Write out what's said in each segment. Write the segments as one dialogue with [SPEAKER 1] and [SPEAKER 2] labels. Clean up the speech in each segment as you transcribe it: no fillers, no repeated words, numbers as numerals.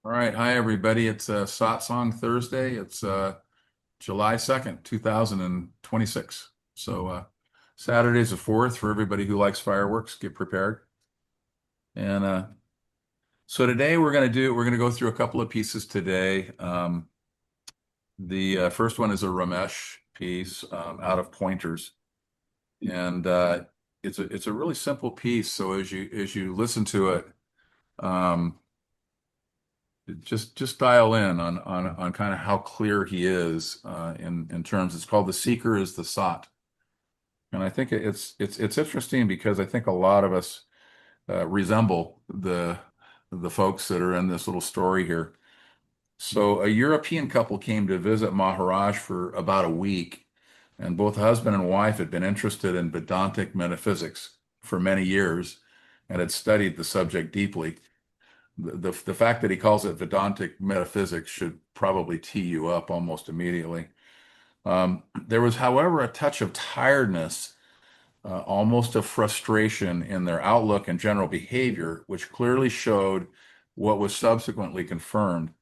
[SPEAKER 1] All right. Hi, everybody. It's Satsang Thursday. It's July 2nd, 2026. Saturday's the 4th for everybody who likes fireworks. Get prepared. And so today we're going to go through a couple of pieces today. The first one is a Ramesh piece out of Pointers. And it's a really simple piece. So as you listen to it, um, just dial in on kind of how clear he is in terms. It's called "The Seeker is the Sought," and I think it's interesting because I think a lot of us resemble the folks that are in this little story here. So a European couple came to visit Maharaj for about a week, and both husband and wife had been interested in Vedantic metaphysics for many years and had studied the subject deeply. The fact that he calls it Vedantic metaphysics should probably tee you up almost immediately. There was, however, a touch of tiredness, almost of frustration in their outlook and general behavior, which clearly showed what was subsequently confirmed.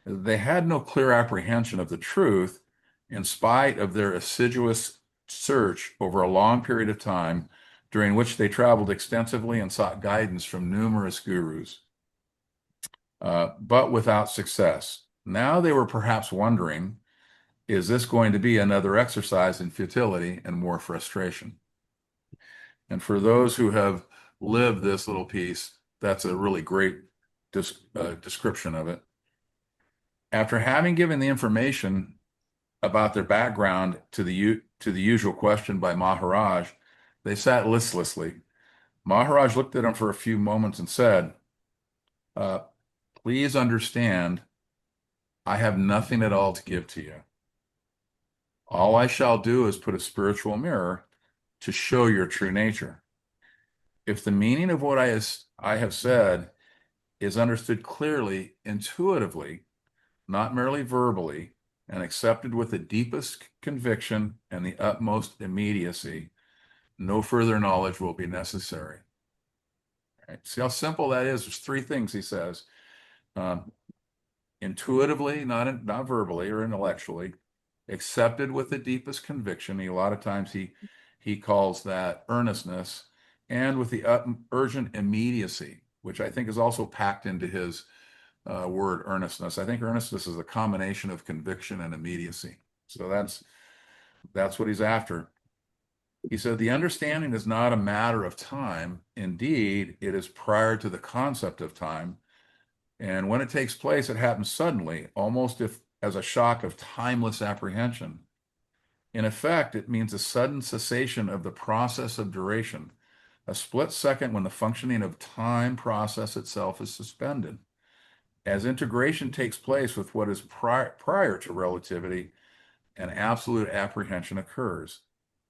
[SPEAKER 1] They had no clear apprehension of the truth, in spite of their assiduous search over a long period of time, during which they traveled extensively and sought guidance from numerous gurus, but without success. Now they were perhaps wondering, is this going to be another exercise in futility and more frustration? And for those who have lived this little piece, that's a really great description of it. After having given the information about their background to the usual question by Maharaj, they sat listlessly. Maharaj looked at them for a few moments and said, uh, "Please understand, I have nothing at all to give to you. All I shall do is put a spiritual mirror to show your true nature. If the meaning of what I have said is understood clearly, intuitively, not merely verbally, and accepted with the deepest conviction and the utmost immediacy, no further knowledge will be necessary." Right? See how simple that is? There's three things he says. Um, Intuitively, not verbally or intellectually, accepted with the deepest conviction. A lot of times he calls that earnestness, and with the urgent immediacy, which I think is also packed into his word earnestness. I think earnestness is a combination of conviction and immediacy. So that's what he's after. He said the understanding is not a matter of time. Indeed, it is prior to the concept of time. And when it takes place, it happens suddenly, almost if as a shock of timeless apprehension. In effect, it means a sudden cessation of the process of duration, a split second when the functioning of time process itself is suspended. As integration takes place with what is prior to relativity, an absolute apprehension occurs.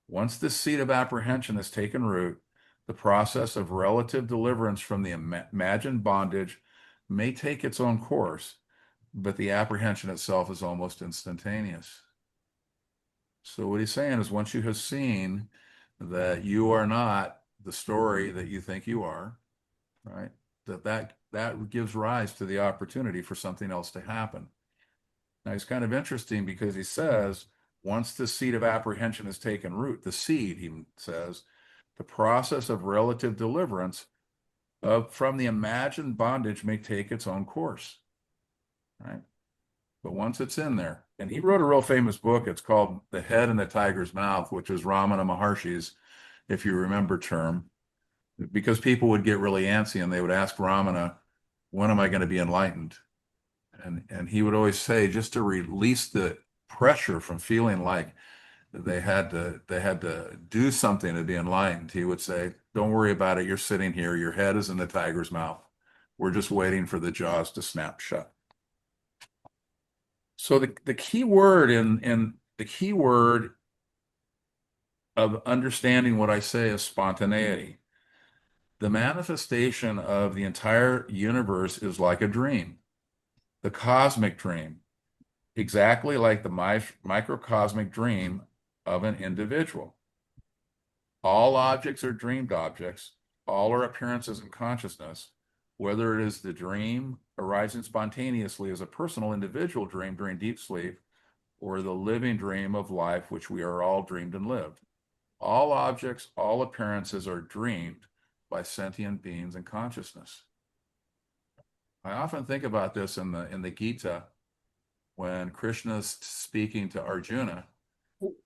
[SPEAKER 1] Once this seed of apprehension has taken root, the process of relative deliverance from the imagined bondage may take its own course, but the apprehension itself is almost instantaneous. So what he's saying is once you have seen that you are not the story that you think you are, right? That gives rise to the opportunity for something else to happen. Now it's kind of interesting because he says once the seed of apprehension has taken root, the seed, he says, the process of relative deliverance from the imagined bondage may take its own course, right? But once it's in there, and he wrote a real famous book, it's called The Head in the Tiger's Mouth, which is Ramana Maharshi's, if you remember, term, because people would get really antsy and they would ask Ramana, when am I going to be enlightened? And he would always say, just to release the pressure from feeling like they had to do something to be enlightened, he would say, don't worry about it. You're sitting here. Your head is in the tiger's mouth. We're just waiting for the jaws to snap shut. So the key word in the key word of understanding what I say is spontaneity. The manifestation of the entire universe is like a dream, the cosmic dream, exactly like the microcosmic dream of an individual. All objects are dreamed objects. All are appearances in consciousness. whether it is the dream arising spontaneously as a personal individual dream during deep sleep, or the living dream of life which we are all dreamed and lived. All objects, all appearances are dreamed by sentient beings and consciousness. I often think about this in the Gita when Krishna is speaking to Arjuna,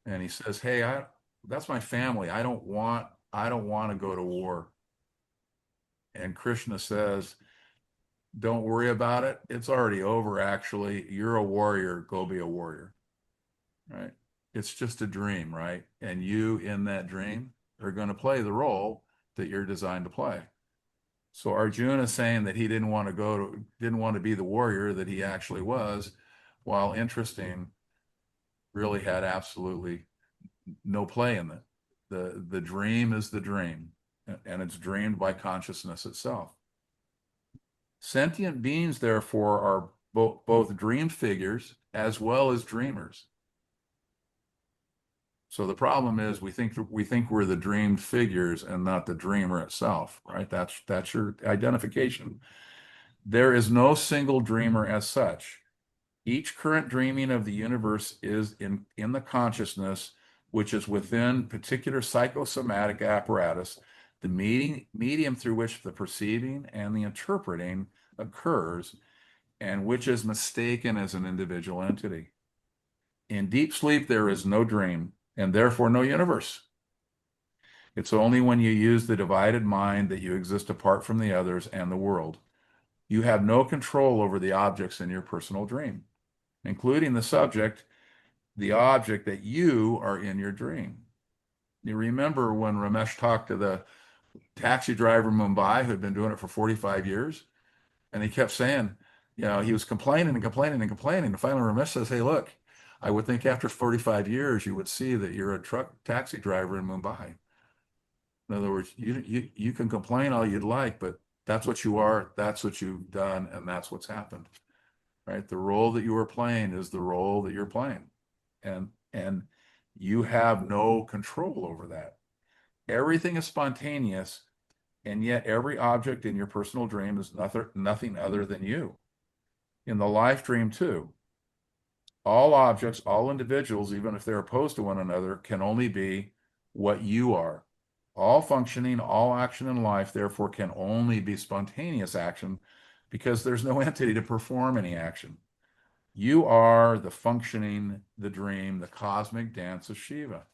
[SPEAKER 1] and he says, "Hey, that's my family. I don't want to go to war." And Krishna says, "Don't worry about it. It's already over, actually. You're a warrior. Go be a warrior." Right? It's just a dream, right? And you in that dream are going to play the role that you're designed to play. So Arjuna is saying that he didn't want to be the warrior that he actually was, while interesting, really had absolutely no play in it. The dream is the dream, and it's dreamed by consciousness itself. Sentient beings, therefore, are both dreamed figures as well as dreamers. So the problem is we think we're the dreamed figures and not the dreamer itself, right? That's your identification. There is no single dreamer as such. Each current dreaming of the universe is in the consciousness, which is within particular psychosomatic apparatus, the medium through which the perceiving and the interpreting occurs, and which is mistaken as an individual entity. In deep sleep, there is no dream, and therefore no universe. It's only when you use the divided mind that you exist apart from the others and the world. You have no control over the objects in your personal dream, including the object that you are in your dream. You remember when Ramesh talked to the taxi driver in Mumbai who had been doing it for 45 years, and he kept saying, he was complaining and complaining and complaining. And finally, Ramesh says, "Hey, look, I would think after 45 years, you would see that you're a taxi driver in Mumbai." In other words, you can complain all you'd like, but that's what you are, that's what you've done, and that's what's happened, right? The role that you are playing is the role that you're playing. And you have no control over that. Everything is spontaneous, and yet every object in your personal dream is nothing other than you. In the life dream, too, all objects, all individuals, even if they're opposed to one another, can only be what you are. All functioning, all action in life, therefore, can only be spontaneous action because there's no entity to perform any action. You are the functioning, the dream, the cosmic dance of Shiva.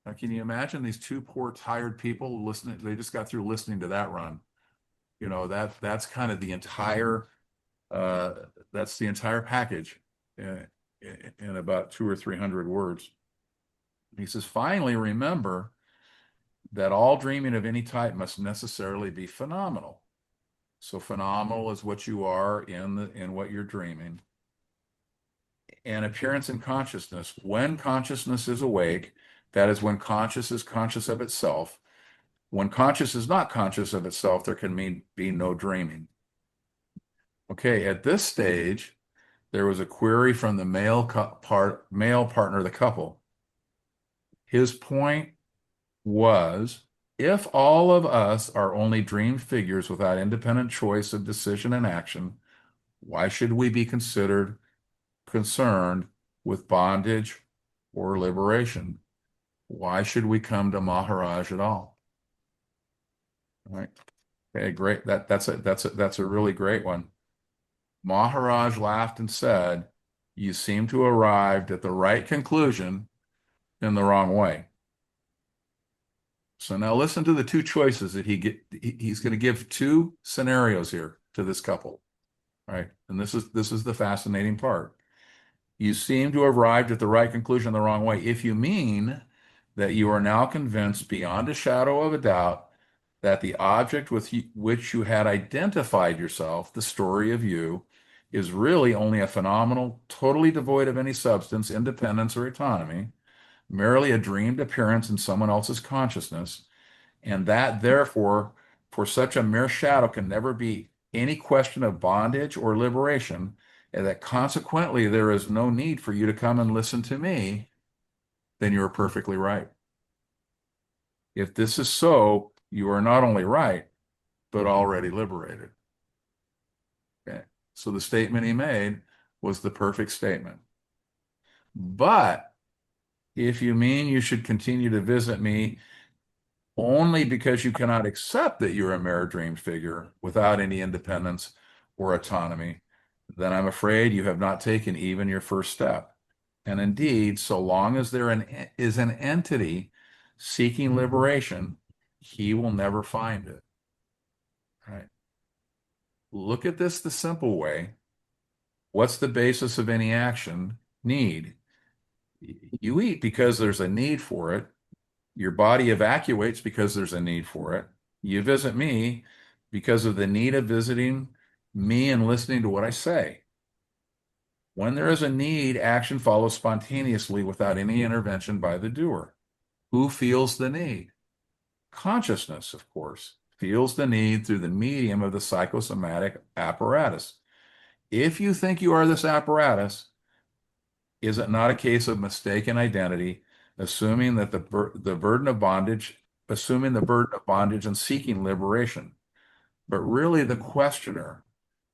[SPEAKER 1] Now, can you imagine these two poor, tired people listening? They just got through listening to that run. That's kind of that's the entire package in about 200 or 300 words. He says, finally, remember that all dreaming of any type must necessarily be phenomenal. So phenomenal is what you are in what you're dreaming. And appearance in consciousness. When consciousness is awake, that is when conscious is conscious of itself. When conscious is not conscious of itself, there can be no dreaming. Okay, at this stage, there was a query from the male partner of the couple. His point was, if all of us are only dream figures without independent choice of decision and action, why should we be concerned with bondage or liberation? Why should we come to Maharaj at all? All right. Okay, great. That's a really great one. Maharaj laughed and said, "You seem to have arrived at the right conclusion in the wrong way." So now listen to the two choices that he's going to give two scenarios here to this couple. Right? And this is the fascinating part. You seem to have arrived at the right conclusion the wrong way. If you mean that you are now convinced beyond a shadow of a doubt that the object with which you had identified yourself, the story of you, is really only a phenomenal, totally devoid of any substance, independence, or autonomy, merely a dreamed appearance in someone else's consciousness, and that therefore, for such a mere shadow can never be any question of bondage or liberation, and that consequently there is no need for you to come and listen to me, then you're perfectly right. If this is so, you are not only right, but already liberated. Okay. So the statement he made was the perfect statement. But if you mean you should continue to visit me only because you cannot accept that you're a mere dream figure without any independence or autonomy, then I'm afraid you have not taken even your first step. And indeed, so long as is an entity seeking liberation, he will never find it. Right? Look at this the simple way. What's the basis of any action? Need. You eat because there's a need for it. Your body evacuates because there's a need for it. You visit me because of the need of visiting me and listening to what I say. When there is a need, action follows spontaneously without any intervention by the doer. Who feels the need? Consciousness, of course, feels the need through the medium of the psychosomatic apparatus. If you think you are this apparatus, is it not a case of mistaken identity, assuming that the burden of bondage, assuming the burden of bondage and seeking liberation? But really, the questioner,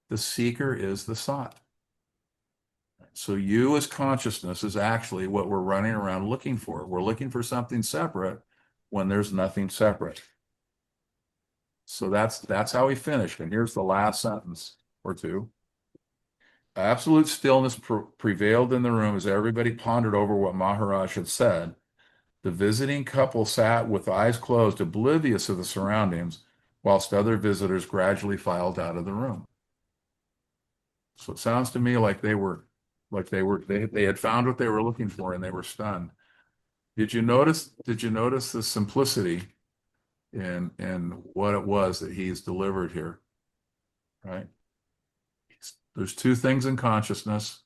[SPEAKER 1] the seeker, is the sought. So you as consciousness is actually what we're running around looking for. We're looking for something separate when there's nothing separate. So that's how he finished. And here's the last sentence or two. Absolute stillness prevailed in the room as everybody pondered over what Maharaj had said. The visiting couple sat with eyes closed, oblivious of the surroundings, whilst other visitors gradually filed out of the room. So it sounds to me like they had found what they were looking for and they were stunned. Did you notice the simplicity in what it was that he's delivered here? Right? There's two things in consciousness,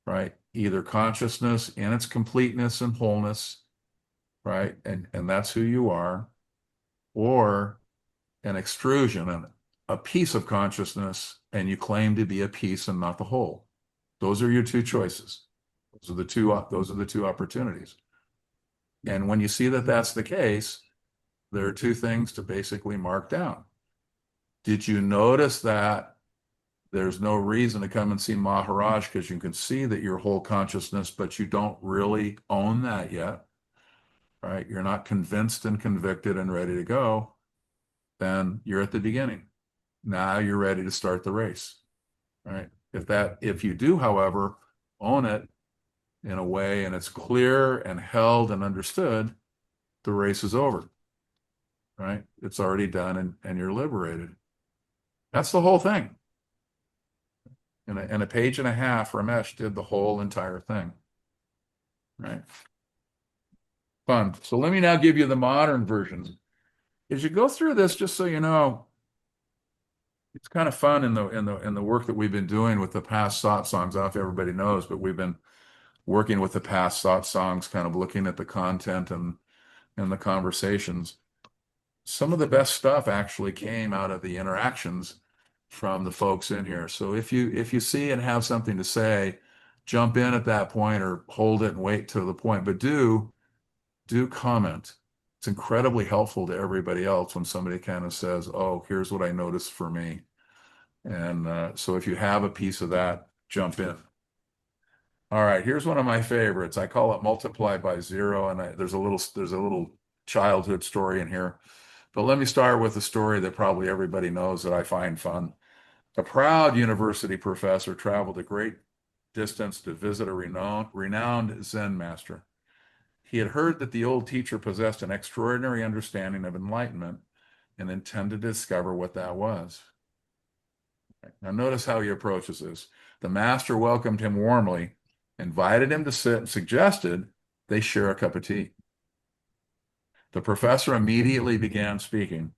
[SPEAKER 1] right? Either consciousness in its completeness and wholeness, right? And that's who you are, or an extrusion and a piece of consciousness, and you claim to be a piece and not the whole. Those are your two choices. Those are the two opportunities. And when you see that that's the case, there are two things to basically mark down. Did you notice that there's no reason to come and see Maharaj because you can see that you're whole consciousness, but you don't really own that yet, right? You're not convinced and convicted and ready to go. Then you're at the beginning. Now you're ready to start the race, right? If you do, however, own it in a way and it's clear and held and understood, the race is over, right? It's already done and you're liberated. That's the whole thing. In a page and a half, Ramesh did the whole entire thing, right? Fun. So let me now give you the modern version. As you go through this, just so you know, it's kind of fun in the work that we've been doing with the past satsangs. I don't know if everybody knows, but we've been working with the past satsangs, kind of looking at the content and the conversations. Some of the best stuff actually came out of the interactions from the folks in here. So if you see and have something to say, jump in at that point or hold it and wait till the point. But do comment. It's incredibly helpful to everybody else when somebody kind of says, "Oh, here's what I noticed for me." And so if you have a piece of that, jump in. All right, here's one of my favorites. I call it multiply by zero, and there's a little childhood story in here. But let me start with a story that probably everybody knows that I find fun. A proud university professor traveled a great distance to visit a renowned Zen master. He had heard that the old teacher possessed an extraordinary understanding of enlightenment and intended to discover what that was. Now, notice how he approaches this. The master welcomed him warmly, invited him to sit, and suggested they share a cup of tea. The professor immediately began speaking.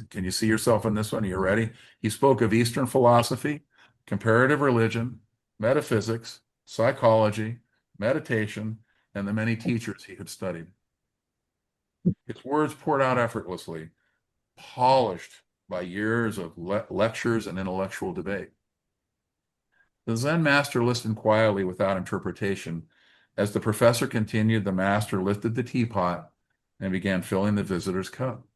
[SPEAKER 1] Can you see yourself in this one? Are you ready? He spoke of Eastern philosophy, comparative religion, metaphysics, psychology, meditation, and the many teachers he had studied. His words poured out effortlessly, polished by years of lectures and intellectual debate. The Zen master listened quietly without interpretation. As the professor continued, the master lifted the teapot and began filling the visitor's cup.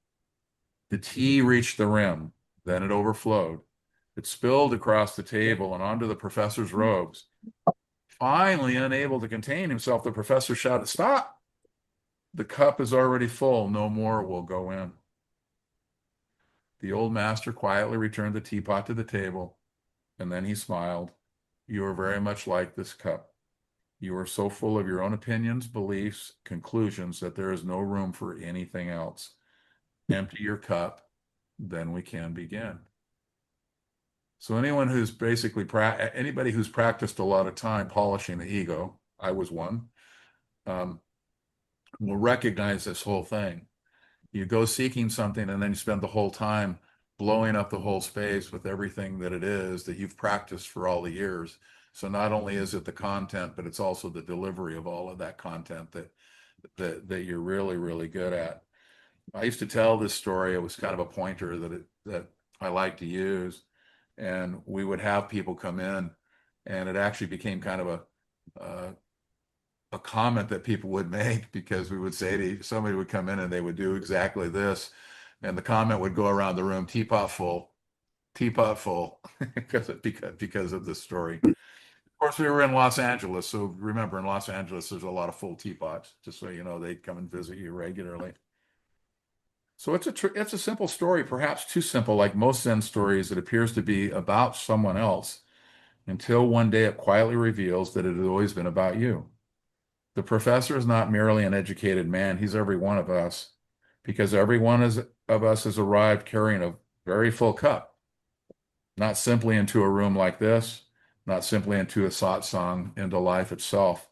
[SPEAKER 1] The tea reached the rim, then it overflowed. It spilled across the table and onto the professor's robes. Finally, unable to contain himself, the professor shouted, "Stop! The cup is already full. No more will go in." The old master quietly returned the teapot to the table, and then he smiled. "You are very much like this cup. You are so full of your own opinions, beliefs, conclusions that there is no room for anything else. Empty your cup, then we can begin." So anyone who's basically anybody who's practiced a lot of time polishing the ego, I was one, um, will recognize this whole thing. You go seeking something and then you spend the whole time blowing up the whole space with everything that it is that you've practiced for all the years. So not only is it the content, but it's also the delivery of all of that content that you're really, really good at. I used to tell this story. It was kind of a pointer that I like to use, and we would have people come in, and it actually became kind of a comment that people would make, because we would say to somebody would come in and they would do exactly this, and the comment would go around the room: "Teapot full," because of this story. Of course, we were in Los Angeles, so remember, in Los Angeles, there's a lot of full teapots. Just so you know, they'd come and visit you regularly. So it's a simple story, perhaps too simple, like most Zen stories. It appears to be about someone else until one day it quietly reveals that it has always been about you. The professor is not merely an educated man, he's every one of us, because of us has arrived carrying a very full cup, not simply into a room like this, not simply into a satsang, into life itself.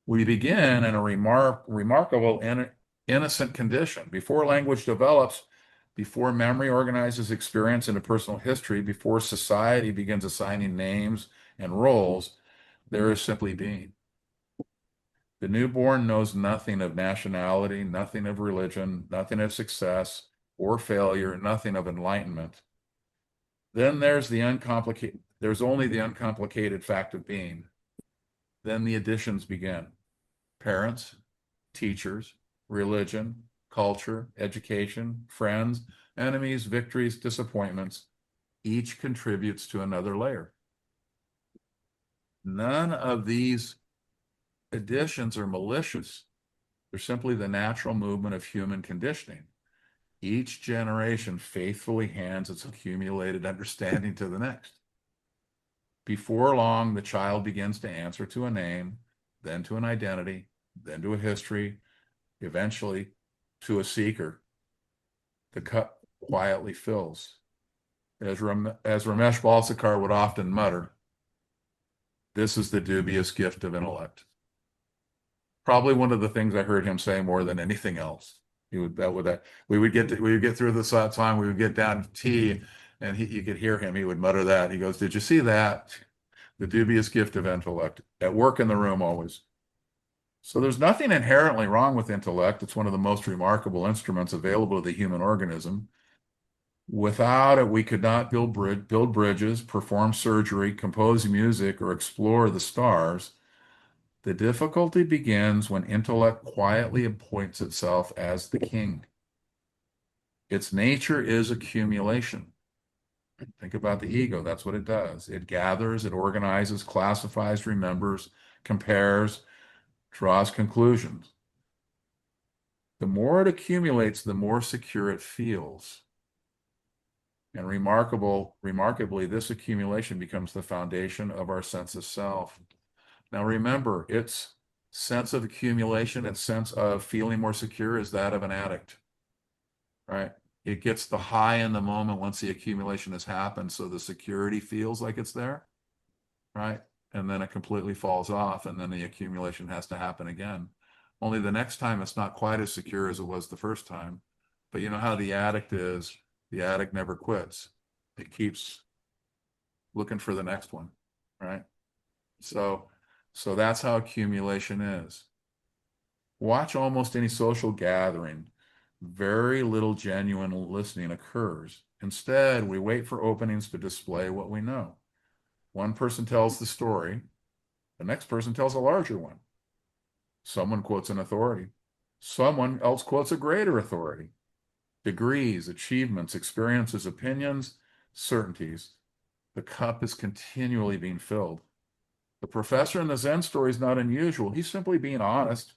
[SPEAKER 1] We begin in a remarkable innocent condition. Before language develops, before memory organizes experience into personal history, before society begins assigning names and roles, there is simply being. The newborn knows nothing of nationality, nothing of religion, nothing of success or failure, nothing of enlightenment. Then there's only the uncomplicated fact of being. Then the additions begin. Parents, teachers, religion, culture, education, friends, enemies, victories, disappointments, each contributes to another layer. None of these additions are malicious. They're simply the natural movement of human conditioning. Each generation faithfully hands its accumulated understanding to the next. Before long, the child begins to answer to a name, then to an identity, then to a history, eventually to a seeker. The cup quietly fills. As Ramesh Balsekar would often mutter, this is the dubious gift of intellect. Probably one of the things I heard him say more than anything else. He would bet with that. We would get through the time, we would get down to tea, and you could hear him. He would mutter that. He goes, "Did you see that? The dubious gift of intellect at work in the room always." So there's nothing inherently wrong with intellect. It's one of the most remarkable instruments available to the human organism. Without it, we could not build bridges, perform surgery, compose music, or explore the stars. The difficulty begins when intellect quietly appoints itself as the king. Its nature is accumulation. Think about the ego. That's what it does. It gathers, it organizes, classifies, remembers, compares, draws conclusions. The more it accumulates, the more secure it feels. And remarkably, this accumulation becomes the foundation of our sense of self. Now remember, its sense of accumulation, its sense of feeling more secure is that of an addict, right? It gets the high in the moment once the accumulation has happened, so the security feels like it's there, right? And then it completely falls off, and then the accumulation has to happen again. Only the next time it's not quite as secure as it was the first time. But you know how the addict is, the addict never quits. It keeps looking for the next one, right? So that's how accumulation is. Watch almost any social gathering. Very little genuine listening occurs. Instead, we wait for openings to display what we know. One person tells the story, the next person tells a larger one. Someone quotes an authority. Someone else quotes a greater authority. degrees, achievements, experiences, opinions, certainties. The cup is continually being filled. The professor in the Zen story is not unusual. He's simply being honest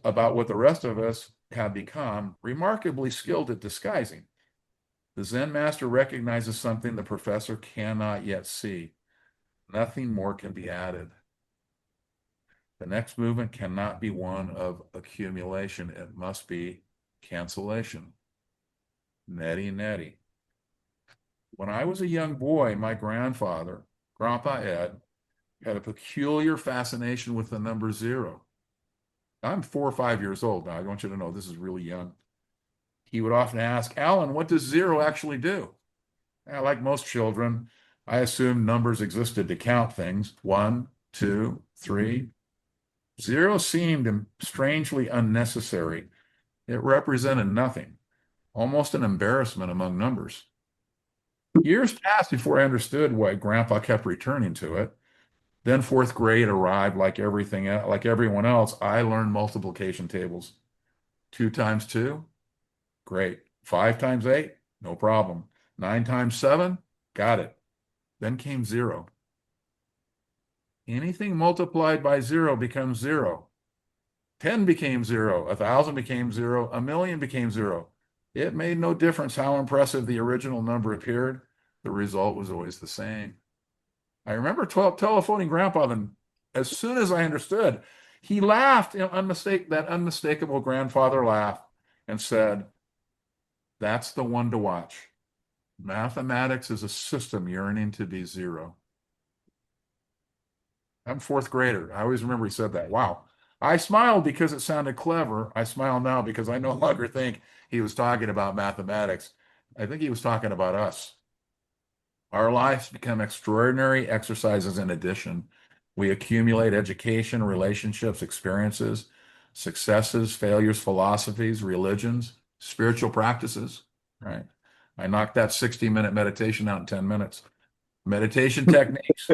[SPEAKER 1] about what the rest of us have become, remarkably skilled at disguising. The Zen master recognizes something the professor cannot yet see. Nothing more can be added. The next movement cannot be one of accumulation. It must be cancellation. Neti neti. When I was a young boy, my grandfather, Grandpa Ed, had a peculiar fascination with the number zero. I'm 4 or 5 years old now. I want you to know this is really young. He would often ask, Alan, what does zero actually do? Like most children, I assumed numbers existed to count things. 1, 2, 3. Zero seemed strangely unnecessary. It represented nothing, almost an embarrassment among numbers. Years passed before I understood why Grandpa kept returning to it. Then fourth grade arrived like like everyone else. I learned multiplication tables. 2 times 2, great. 5 times 8, no problem. 9 times 7, got it. Then came zero. Anything multiplied by zero becomes zero. 10 became zero. 1,000 became zero. 1,000,000 became zero. It made no difference how impressive the original number appeared. The result was always the same. I remember telephoning Grandpa, and as soon as I understood, he laughed, that unmistakable grandfather laugh, and said, that's the one to watch. Mathematics is a system yearning to be zero. I'm fourth grader. I always remember he said that. Wow. I smiled because it sounded clever. I smile now because I no longer think he was talking about mathematics. I think he was talking about us. Our lives become extraordinary exercises in addition. We accumulate education, relationships, experiences, successes, failures, philosophies, religions, spiritual practices, right? I knocked that 60-minute meditation out in 10 minutes. Meditation techniques,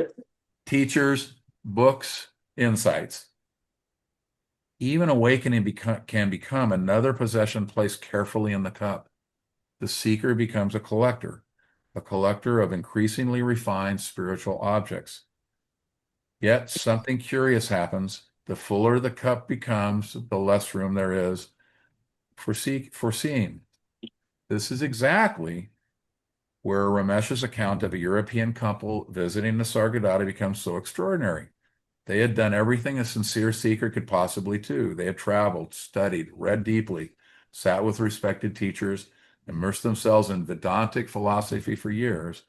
[SPEAKER 1] teachers, books, insights. Even awakening can become another possession placed carefully in the cup. The seeker becomes a collector of increasingly refined spiritual objects. Yet something curious happens. The fuller the cup becomes, the less room there is for seeing. This is exactly where Ramesh's account of a European couple visiting Nisargadatta becomes so extraordinary. They had done everything a sincere seeker could possibly do. They had traveled, studied, read deeply, sat with respected teachers, immersed themselves in Vedantic philosophy for years.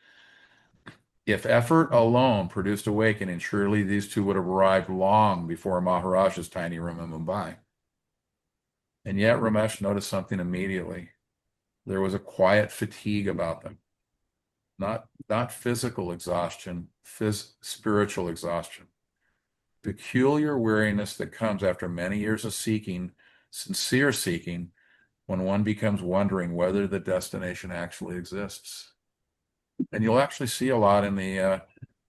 [SPEAKER 1] If effort alone produced awakening, surely these two would have arrived long before Maharaj's tiny room in Mumbai. And yet Ramesh noticed something immediately. There was a quiet fatigue about them. Not physical exhaustion, spiritual exhaustion. Peculiar weariness that comes after many years of seeking, sincere seeking, when one becomes wondering whether the destination actually exists. And you'll actually see a lot in the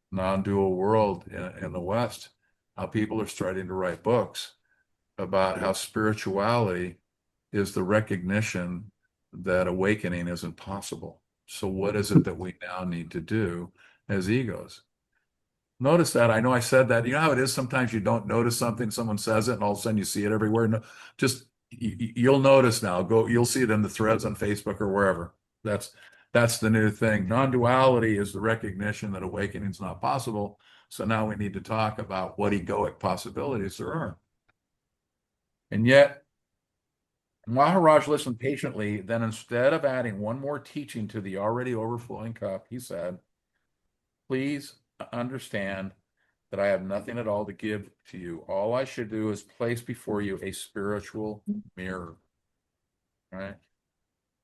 [SPEAKER 1] non-dual world in the West, how people are starting to write books about how spirituality is the recognition that awakening isn't possible. So what is it that we now need to do as egos? Notice that. I know I said that. You know how it is sometimes you don't notice something, someone says it, and all of a sudden you see it everywhere. No, just you'll notice now. You'll see it in the threads on Facebook or wherever. That's the new thing. Non-duality is the recognition that awakening is not possible. So now we need to talk about what egoic possibilities there are. And yet, Maharaj listened patiently. Then instead of adding one more teaching to the already overflowing cup, he said, please understand that I have nothing at all to give to you. All I should do is place before you a spiritual mirror, right?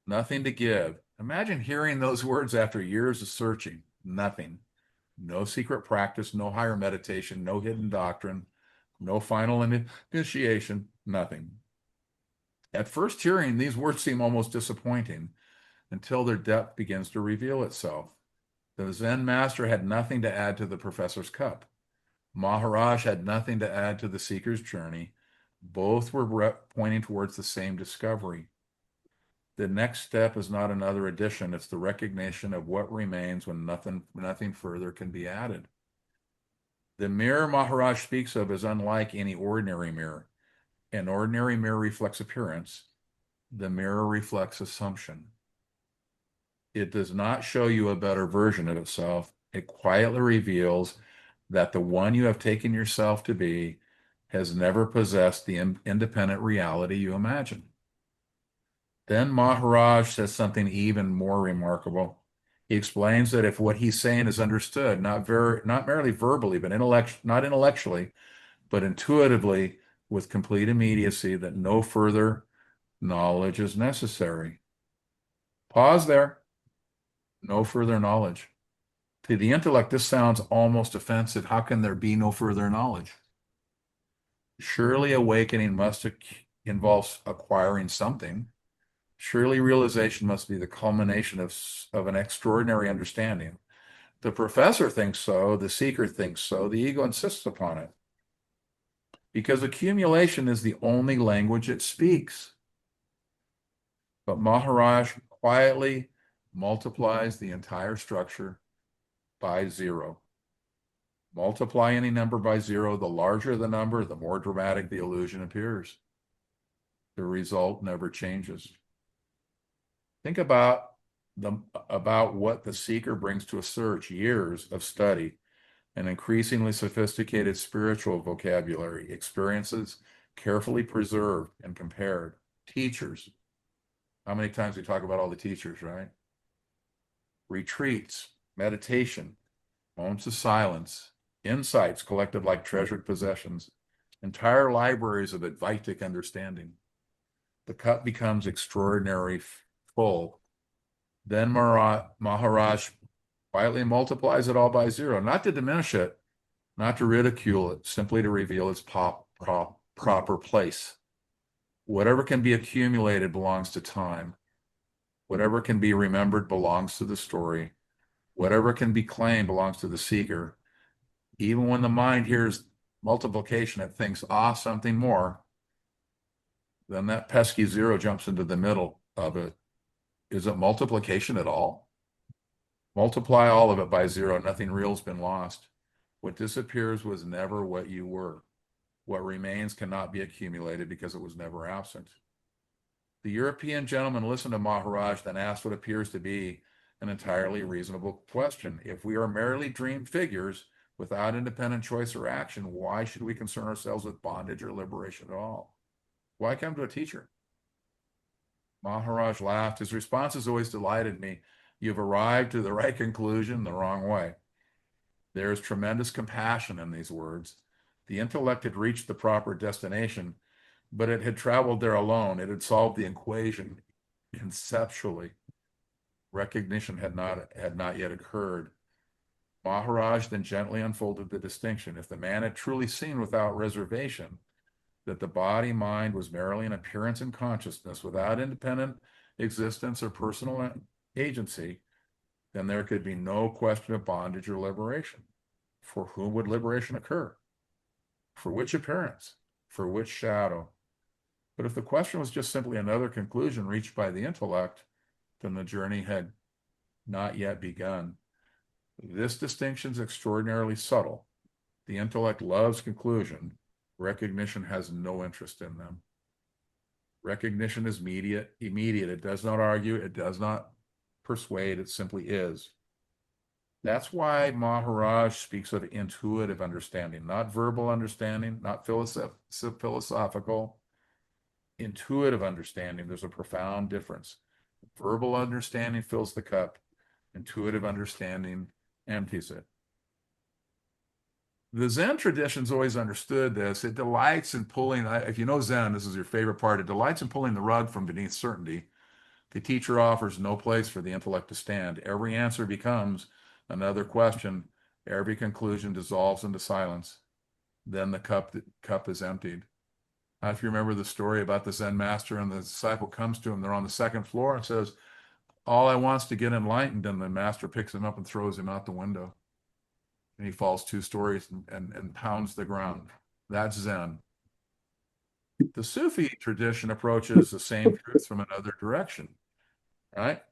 [SPEAKER 1] Nothing to give. Imagine hearing those words after years of searching. Nothing. No secret practice, no higher meditation, no hidden doctrine, no final initiation, nothing. At first hearing, these words seem almost disappointing until their depth begins to reveal itself. The Zen master had nothing to add to the professor's cup. Maharaj had nothing to add to the seeker's journey. Both were pointing towards the same discovery. The next step is not another addition. It's the recognition of what remains when nothing further can be added. The mirror Maharaj speaks of is unlike any ordinary mirror. An ordinary mirror reflects appearance. The mirror reflects assumption. It does not show you a better version of itself. It quietly reveals that the one you have taken yourself to be has never possessed the independent reality you imagine. Then Maharaj says something even more remarkable. He explains that if what he's saying is understood, not merely verbally, but not intellectually, but intuitively, with complete immediacy, that no further knowledge is necessary. Pause there. No further knowledge. To the intellect, this sounds almost offensive. How can there be no further knowledge? Surely awakening must involve acquiring something. Surely realization must be the culmination of an extraordinary understanding. The professor thinks so, the seeker thinks so, the ego insists upon it. Because accumulation is the only language it speaks. But Maharaj quietly multiplies the entire structure by zero. Multiply any number by zero, the larger the number, the more dramatic the illusion appears. The result never changes. Think about what the seeker brings to a search: years of study, an increasingly sophisticated spiritual vocabulary, experiences carefully preserved and compared, teachers. How many times we talk about all the teachers, right? Retreats, meditation, moments of silence, insights collected like treasured possessions, entire libraries of Advaitic understanding. The cup becomes extraordinarily full. Then Maharaj quietly multiplies it all by zero, not to diminish it, not to ridicule it, simply to reveal its proper place. Whatever can be accumulated belongs to time. Whatever can be remembered belongs to the story. Whatever can be claimed belongs to the seeker. Even when the mind hears multiplication, it thinks, something more. Then that pesky zero jumps into the middle of it. Is it multiplication at all? Multiply all of it by zero. Nothing real has been lost. What disappears was never what you were. What remains cannot be accumulated because it was never absent. The European gentleman listened to Maharaj, then asked what appears to be an entirely reasonable question. If we are merely dream figures without independent choice or action, why should we concern ourselves with bondage or liberation at all? Why come to a teacher? Maharaj laughed. His response has always delighted me. You've arrived to the right conclusion the wrong way. There is tremendous compassion in these words. The intellect had reached the proper destination, but it had traveled there alone. It had solved the equation conceptually. Recognition had not yet occurred. Maharaj then gently unfolded the distinction. If the man had truly seen without reservation that the body mind was merely an appearance in consciousness without independent existence or personal agency, then there could be no question of bondage or liberation. For whom would liberation occur? For which appearance? For which shadow? But if the question was just simply another conclusion reached by the intellect, then the journey had not yet begun. This distinction is extraordinarily subtle. The intellect loves conclusion. Recognition has no interest in them. Recognition is immediate. It does not argue. It does not persuade. It simply is. That's why Maharaj speaks of intuitive understanding, not verbal understanding, not philosophical. Intuitive understanding, there's a profound difference. Verbal understanding fills the cup. Intuitive understanding empties it. The Zen tradition's always understood this. It delights in pulling, if you know Zen, this is your favorite part, it delights in pulling the rug from beneath certainty. The teacher offers no place for the intellect to stand. Every answer becomes another question. Every conclusion dissolves into silence. Then the cup is emptied. If you remember the story about the Zen master and the disciple comes to him, they're on the second floor and says, all I want's to get enlightened. And the master picks him up and throws him out the window. And he falls 2 stories and pounds the ground. That's Zen. The Sufi tradition approaches the same truth from another direction. right?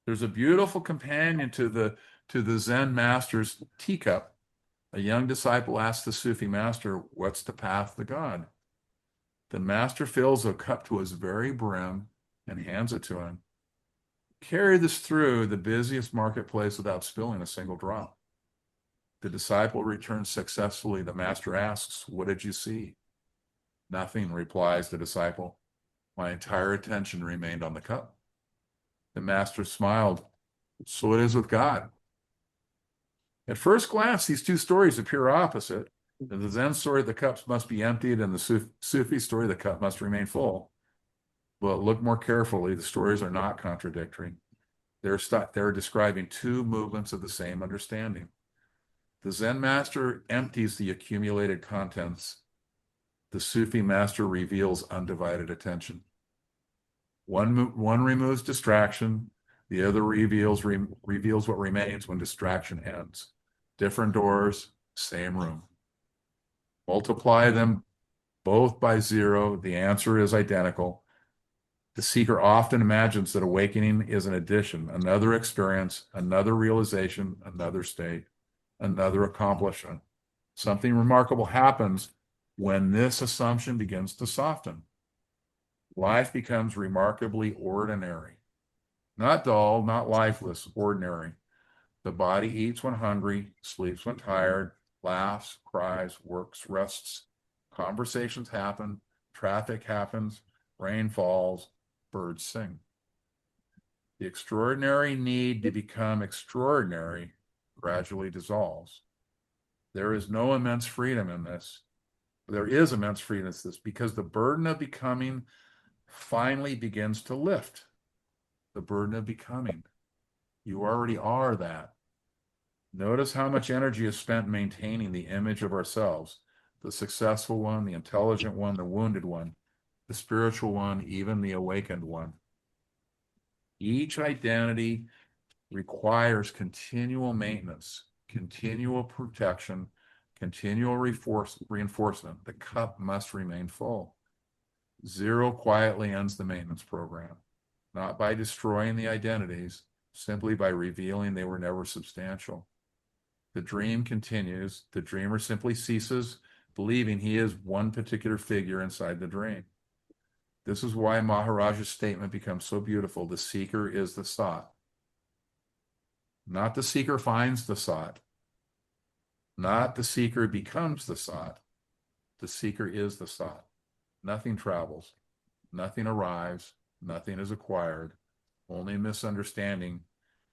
[SPEAKER 1] There's a beautiful companion to the Zen master's teacup. A young disciple asks the Sufi master, "What's the path to God?" The master fills a cup to his very brim and hands it to him. Carry this through the busiest marketplace without spilling a single drop. The disciple returns successfully. The master asks, "What did you see?" "Nothing," replies the disciple. "My entire attention remained on the cup." The master smiled. "So it is with God." At first glance, these two stories appear opposite. In the Zen story, the cups must be emptied, and the Sufi story, the cup must remain full. But look more carefully, the stories are not contradictory. They're describing two movements of the same understanding. The Zen master empties the accumulated contents. The Sufi master reveals undivided attention. One removes distraction. The other reveals what remains when distraction ends. Different doors, same room. Multiply them both by zero. The answer is identical. The seeker often imagines that awakening is an addition, another experience, another realization, another state, another accomplishment. Something remarkable happens when this assumption begins to soften. Life becomes remarkably ordinary. Not dull, not lifeless, ordinary. The body eats when hungry, sleeps when tired, laughs, cries, works, rests. Conversations happen, traffic happens, rain falls, birds sing. The extraordinary need to become extraordinary gradually dissolves. There is no immense freedom in this. There is immense freedom in this because the burden of becoming finally begins to lift. The burden of becoming. You already are that. Notice how much energy is spent maintaining the image of ourselves, the successful one, the intelligent one, the wounded one, the spiritual one, even the awakened one. Each identity requires continual maintenance, continual protection, continual reinforcement. The cup must remain full. Zero quietly ends the maintenance program, not by destroying the identities, simply by revealing they were never substantial. The dream continues. The dreamer simply ceases believing he is one particular figure inside the dream. This is why Maharaj's statement becomes so beautiful. The seeker is the sought. Not the seeker finds the sought. Not the seeker becomes the sought. The seeker is the sought. Nothing travels. Nothing arrives. Nothing is acquired. Only misunderstanding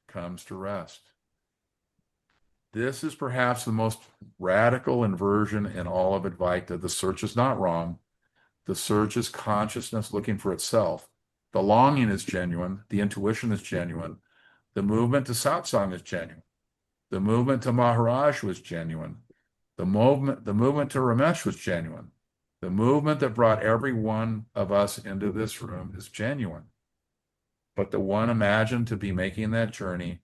[SPEAKER 1] comes to rest. This is perhaps the most radical inversion in all of Advaita. The search is not wrong. The search is consciousness looking for itself. The longing is genuine. The intuition is genuine. The movement to satsang is genuine. The movement to Maharaj was genuine. The movement to Ramesh was genuine. The movement that brought every one of us into this room is genuine. But the one imagined to be making that journey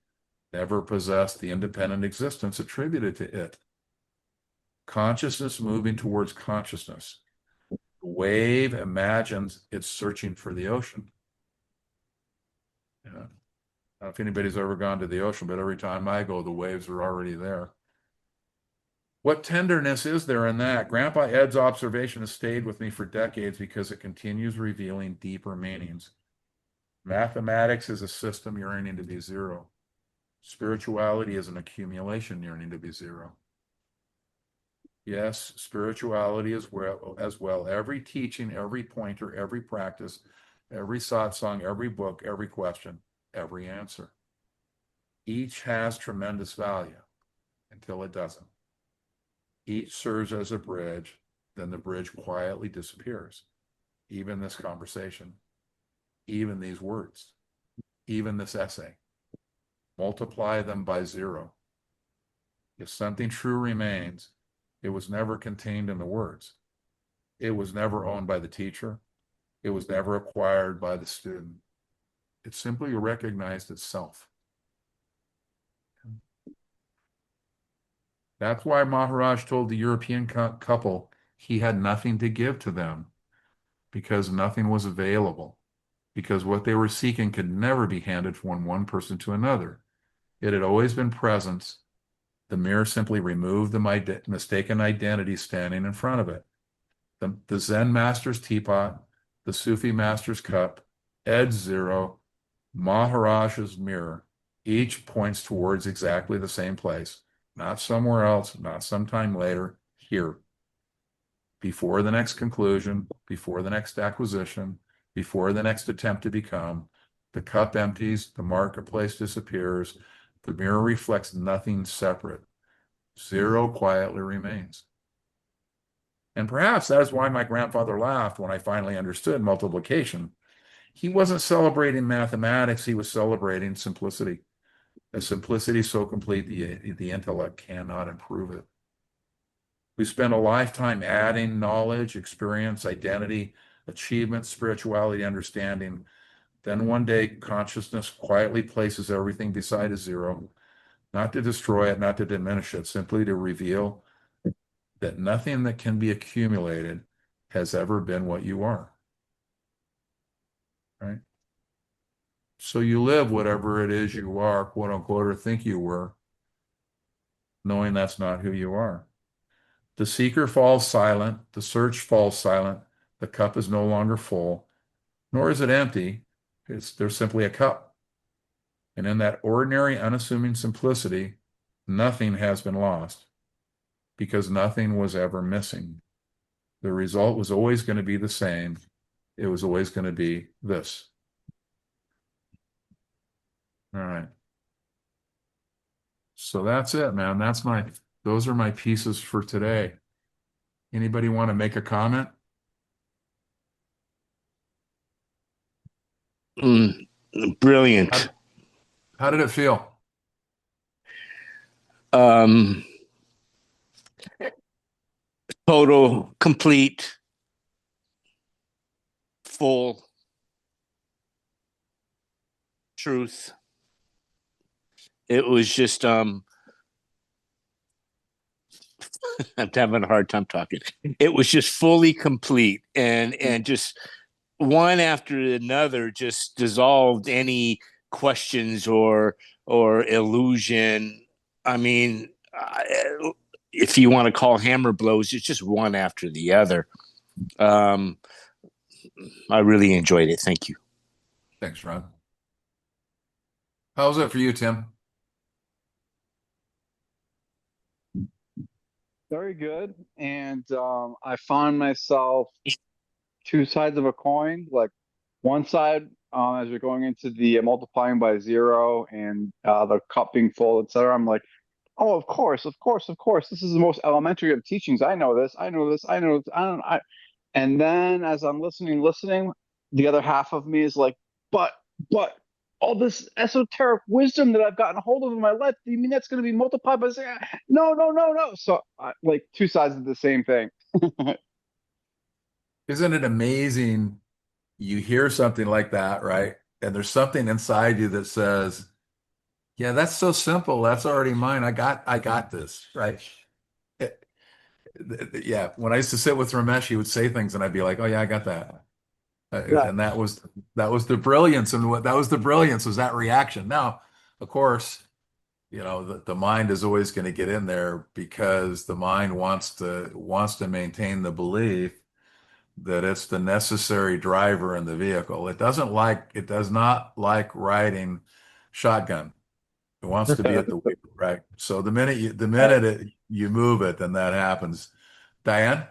[SPEAKER 1] never possessed the independent existence attributed to it. Consciousness moving towards consciousness. The wave imagines it's searching for the ocean. Yeah. I don't know if anybody's ever gone to the ocean, but every time I go, the waves are already there. What tenderness is there in that? Grandpa Ed's observation has stayed with me for decades because it continues revealing deeper meanings. Mathematics is a system yearning to be zero. Spirituality is an accumulation yearning to be zero. Yes, spirituality as well. Every teaching, every pointer, every practice, every satsang, every book, every question, every answer. Each has tremendous value until it doesn't. Each serves as a bridge, then the bridge quietly disappears. Even this conversation, even these words, even this essay. Multiply them by zero. If something true remains, it was never contained in the words. It was never owned by the teacher. It was never acquired by the student. It simply recognized itself. That's why Maharaj told the European couple he had nothing to give to them because nothing was available. because what they were seeking could never be handed from one person to another. It had always been presence. The mirror simply removed the mistaken identity standing in front of it. The Zen master's teapot, the Sufi master's cup, Ed's zero, Maharaj's mirror, each points towards exactly the same place, not somewhere else, not sometime later, here. Before the next conclusion, before the next acquisition, before the next attempt to become, the cup empties, the marketplace disappears, the mirror reflects nothing separate. Zero quietly remains. And perhaps that is why my grandfather laughed when I finally understood multiplication. He wasn't celebrating mathematics, he was celebrating simplicity. A simplicity so complete the intellect cannot improve it. We spend a lifetime adding knowledge, experience, identity, achievement, spirituality, understanding. Then one day, consciousness quietly places everything beside a zero, not to destroy it, not to diminish it, simply to reveal that nothing that can be accumulated has ever been what you are. Right? So you live whatever it is you are, quote unquote, or think you were, knowing that's not who you are. The seeker falls silent, the search falls silent, the cup is no longer full, nor is it empty. There's simply a cup. And in that ordinary, unassuming simplicity, nothing has been lost because nothing was ever missing. The result was always going to be the same. It was always going to be this. All right. So that's it, man. Those are my pieces for today. Anybody want to make a comment?
[SPEAKER 2] Brilliant.
[SPEAKER 1] How did it feel?
[SPEAKER 2] Um, Total, complete, full truth. It was just I'm having a hard time talking. It was just fully complete and just one after another just dissolved any questions or illusion. I mean, if you want to call hammer blows, it's just one after the other. Um, I really enjoyed it. Thank you.
[SPEAKER 1] Thanks, Ron. How was it for you, Tim?
[SPEAKER 3] Very good. And I found myself two sides of a coin. Like one side, as you're going into the multiplying by zero and the cup being full, etc. I'm like, oh, of course, of course, of course. This is the most elementary of teachings. I know this. I know this. I know. I don't. I. And then as I'm listening, the other half of me is like, but, but. All this esoteric wisdom that I've gotten a hold of in my life, do you mean that's going to be multiplied by zero? No, no, no, no. So, like two sides of the same thing.
[SPEAKER 1] Isn't it amazing? You hear something like that, right? And there's something inside you that says, yeah, that's so simple. That's already mine. I got this, right? It- yeah. When I used to sit with Ramesh, he would say things and I'd be like, oh yeah, I got that.
[SPEAKER 3] Yeah.
[SPEAKER 1] And that was the brilliance. And what that was the brilliance was that reaction. Now, of course, the mind is always going to get in there because the mind wants to maintain the belief that it's the necessary driver in the vehicle. It does not like riding shotgun. It wants to be at the wheel, right? So you move it, then that happens. Diane,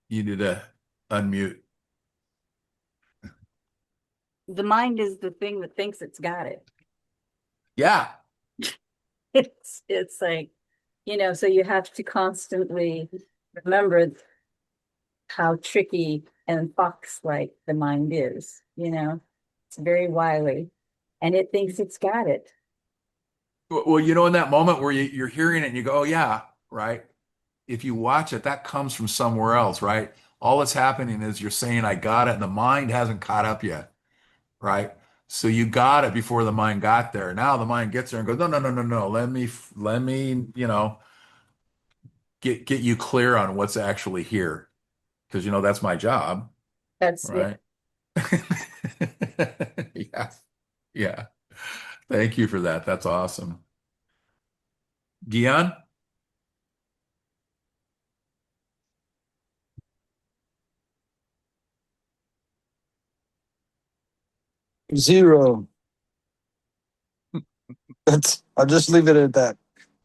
[SPEAKER 1] you need to unmute.
[SPEAKER 4] The mind is the thing that thinks it's got it.
[SPEAKER 1] Yeah.
[SPEAKER 4] It's like, so you have to constantly remember how tricky and fox-like the mind is. It's very wily and it thinks it's got it.
[SPEAKER 1] Well, in that moment where you're hearing it and you go, oh yeah, right. If you watch it, that comes from somewhere else, right? All that's happening is you're saying, I got it, and the mind hasn't caught up yet, right? So you got it before the mind got there. Now the mind gets there and goes, no, no, no, no, no. Let me, get you clear on what's actually here. Because that's my job.
[SPEAKER 4] That's
[SPEAKER 1] right? Yeah. Yeah. Thank you for that. That's awesome. Gian?
[SPEAKER 5] Zero. I'll just leave it at that.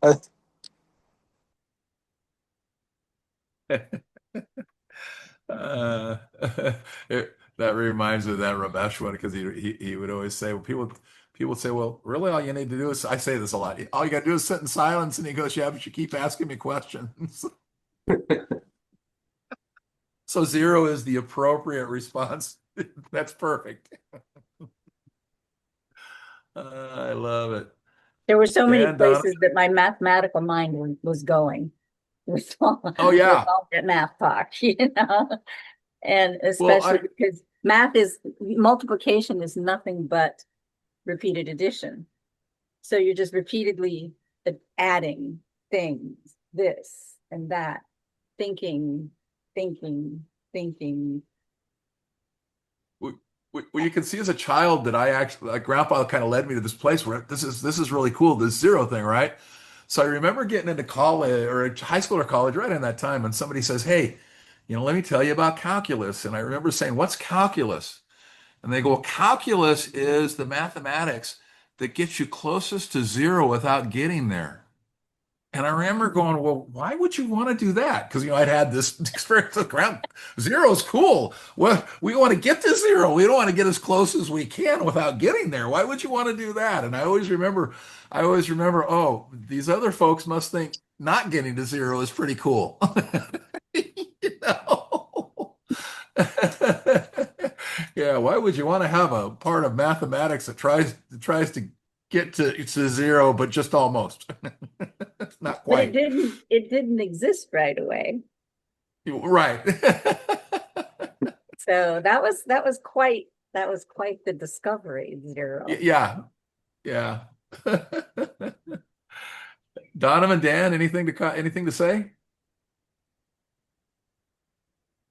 [SPEAKER 5] I,
[SPEAKER 1] Uh, that reminds me of that Ramesh one because he would always say, well, people would say, well, really all you need to do is, I say this a lot, all you got to do is sit in silence. And he goes, yeah, but you keep asking me questions. So zero is the appropriate response. That's perfect. I love it.
[SPEAKER 4] There were so many
[SPEAKER 1] Dan, Donna.
[SPEAKER 4] places that my mathematical mind was going with
[SPEAKER 1] Oh
[SPEAKER 4] with
[SPEAKER 1] yeah.
[SPEAKER 4] all that math talk, and
[SPEAKER 1] Well,
[SPEAKER 4] especially because multiplication is nothing but repeated addition. So you're just repeatedly adding things, this and that, thinking, thinking, thinking.
[SPEAKER 1] well, you can see as a child that I actually, like grandpa kind of led me to this place where this is really cool, this zero thing, right? So I remember getting into college or high school or college right in that time, and somebody says, "Hey, let me tell you about calculus." And I remember saying, "What's calculus?" And they go, well, calculus is the mathematics that gets you closest to zero without getting there. And I remember going, well, why would you want to do that? Because I'd had this experience with ground zero is cool. Well, we want to get to zero. We don't want to get as close as we can without getting there. Why would you want to do that? And I always remember, oh, these other folks must think not getting to zero is pretty cool. You know? Yeah, why would you want to have a part of mathematics that tries to get to zero, but just almost? Not
[SPEAKER 4] But
[SPEAKER 1] quite.
[SPEAKER 4] it didn't exist right away.
[SPEAKER 1] Right.
[SPEAKER 4] So that was quite the discovery, zero.
[SPEAKER 1] Yeah. Yeah. Donovan, Dan, anything to say?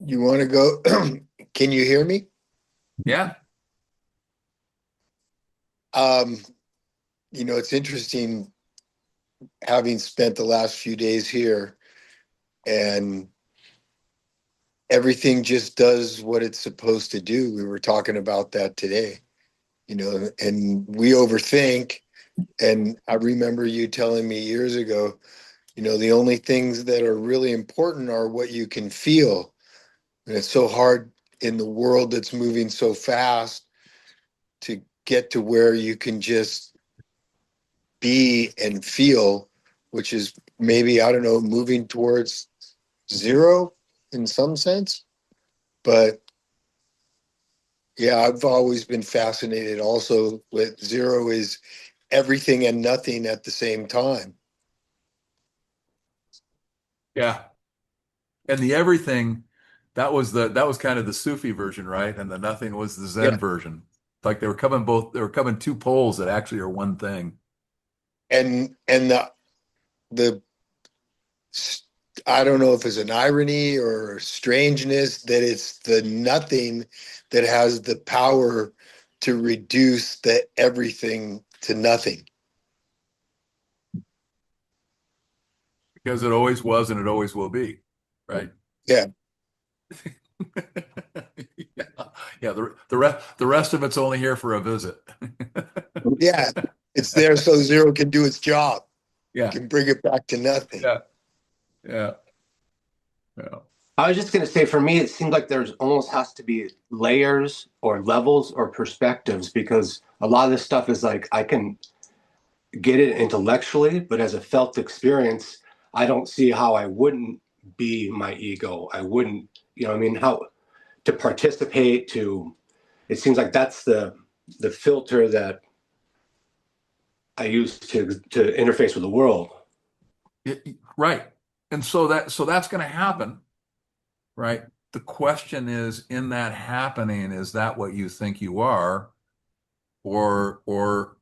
[SPEAKER 6] You want to go? Can you hear me?
[SPEAKER 1] Yeah.
[SPEAKER 6] Um, it's interesting having spent the last few days here and everything just does what it's supposed to do. We were talking about that today, and we overthink. And I remember you telling me years ago, the only things that are really important are what you can feel. And it's so hard in the world that's moving so fast to get to where you can just be and feel, which is maybe, I don't know, moving towards zero in some sense. But yeah, I've always been fascinated also with zero is everything and nothing at the same time.
[SPEAKER 1] Yeah. And the everything, that was kind of the Sufi version, right? And the nothing was the Zen
[SPEAKER 6] Yeah.
[SPEAKER 1] version. Like they were coming two poles that actually are one thing.
[SPEAKER 6] And the I don't know if it's an irony or strangeness that it's the nothing that has the power to reduce the everything to nothing.
[SPEAKER 1] Because it always was and it always will be, right?
[SPEAKER 6] Yeah.
[SPEAKER 1] Yeah. Yeah, the rest of it's only here for a visit.
[SPEAKER 6] Yeah. It's there so zero can do its job.
[SPEAKER 1] Yeah.
[SPEAKER 6] Can bring it back to nothing.
[SPEAKER 1] Yeah. Yeah. Yeah.
[SPEAKER 7] I was just going to say, for me, it seems like there's almost has to be layers or levels or perspectives because a lot of this stuff is like I can get it intellectually, but as a felt experience, I don't see how I wouldn't be my ego. I wouldn't, I mean, how to participate to, it seems like that's the filter that I use to interface with the world.
[SPEAKER 1] Right. And so that's going to happen, right? The question is, in that happening, is that what you think you are, or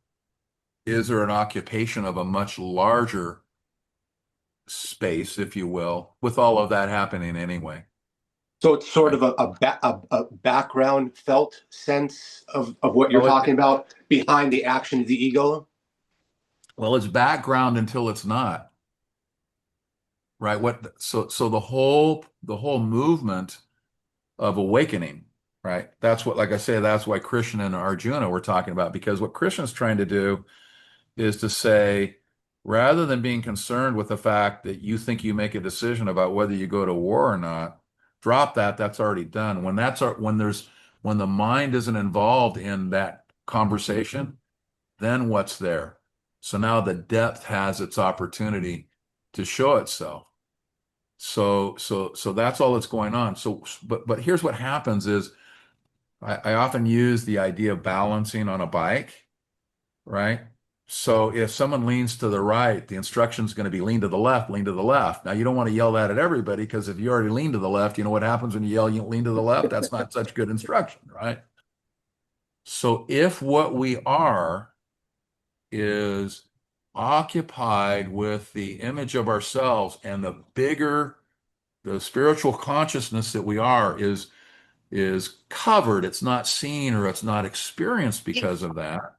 [SPEAKER 1] is there an occupation of a much larger space, if you will, with all of that happening anyway?
[SPEAKER 7] So it's sort of a background felt sense of what you're
[SPEAKER 1] Well,
[SPEAKER 7] talking about behind the action of the ego.
[SPEAKER 1] well, it's background until it's not, right? So the whole movement of awakening, right? That's what, like I say, that's why Krishna and Arjuna were talking about, because what Krishna's trying to do is to say, rather than being concerned with the fact that you think you make a decision about whether you go to war or not, drop that. That's already done. When the mind isn't involved in that conversation, then what's there? So now the depth has its opportunity to show itself. So that's all that's going on. But here's what happens is I often use the idea of balancing on a bike, right? So if someone leans to the right, the instruction is going to be lean to the left, lean to the left. Now you don't want to yell that at everybody, because if you already lean to the left, you know what happens when you yell you lean to the left? That's not such good instruction, right? So if what we are is occupied with the image of ourselves, and the spiritual consciousness that we are is covered, it's not seen or it's not experienced because of that,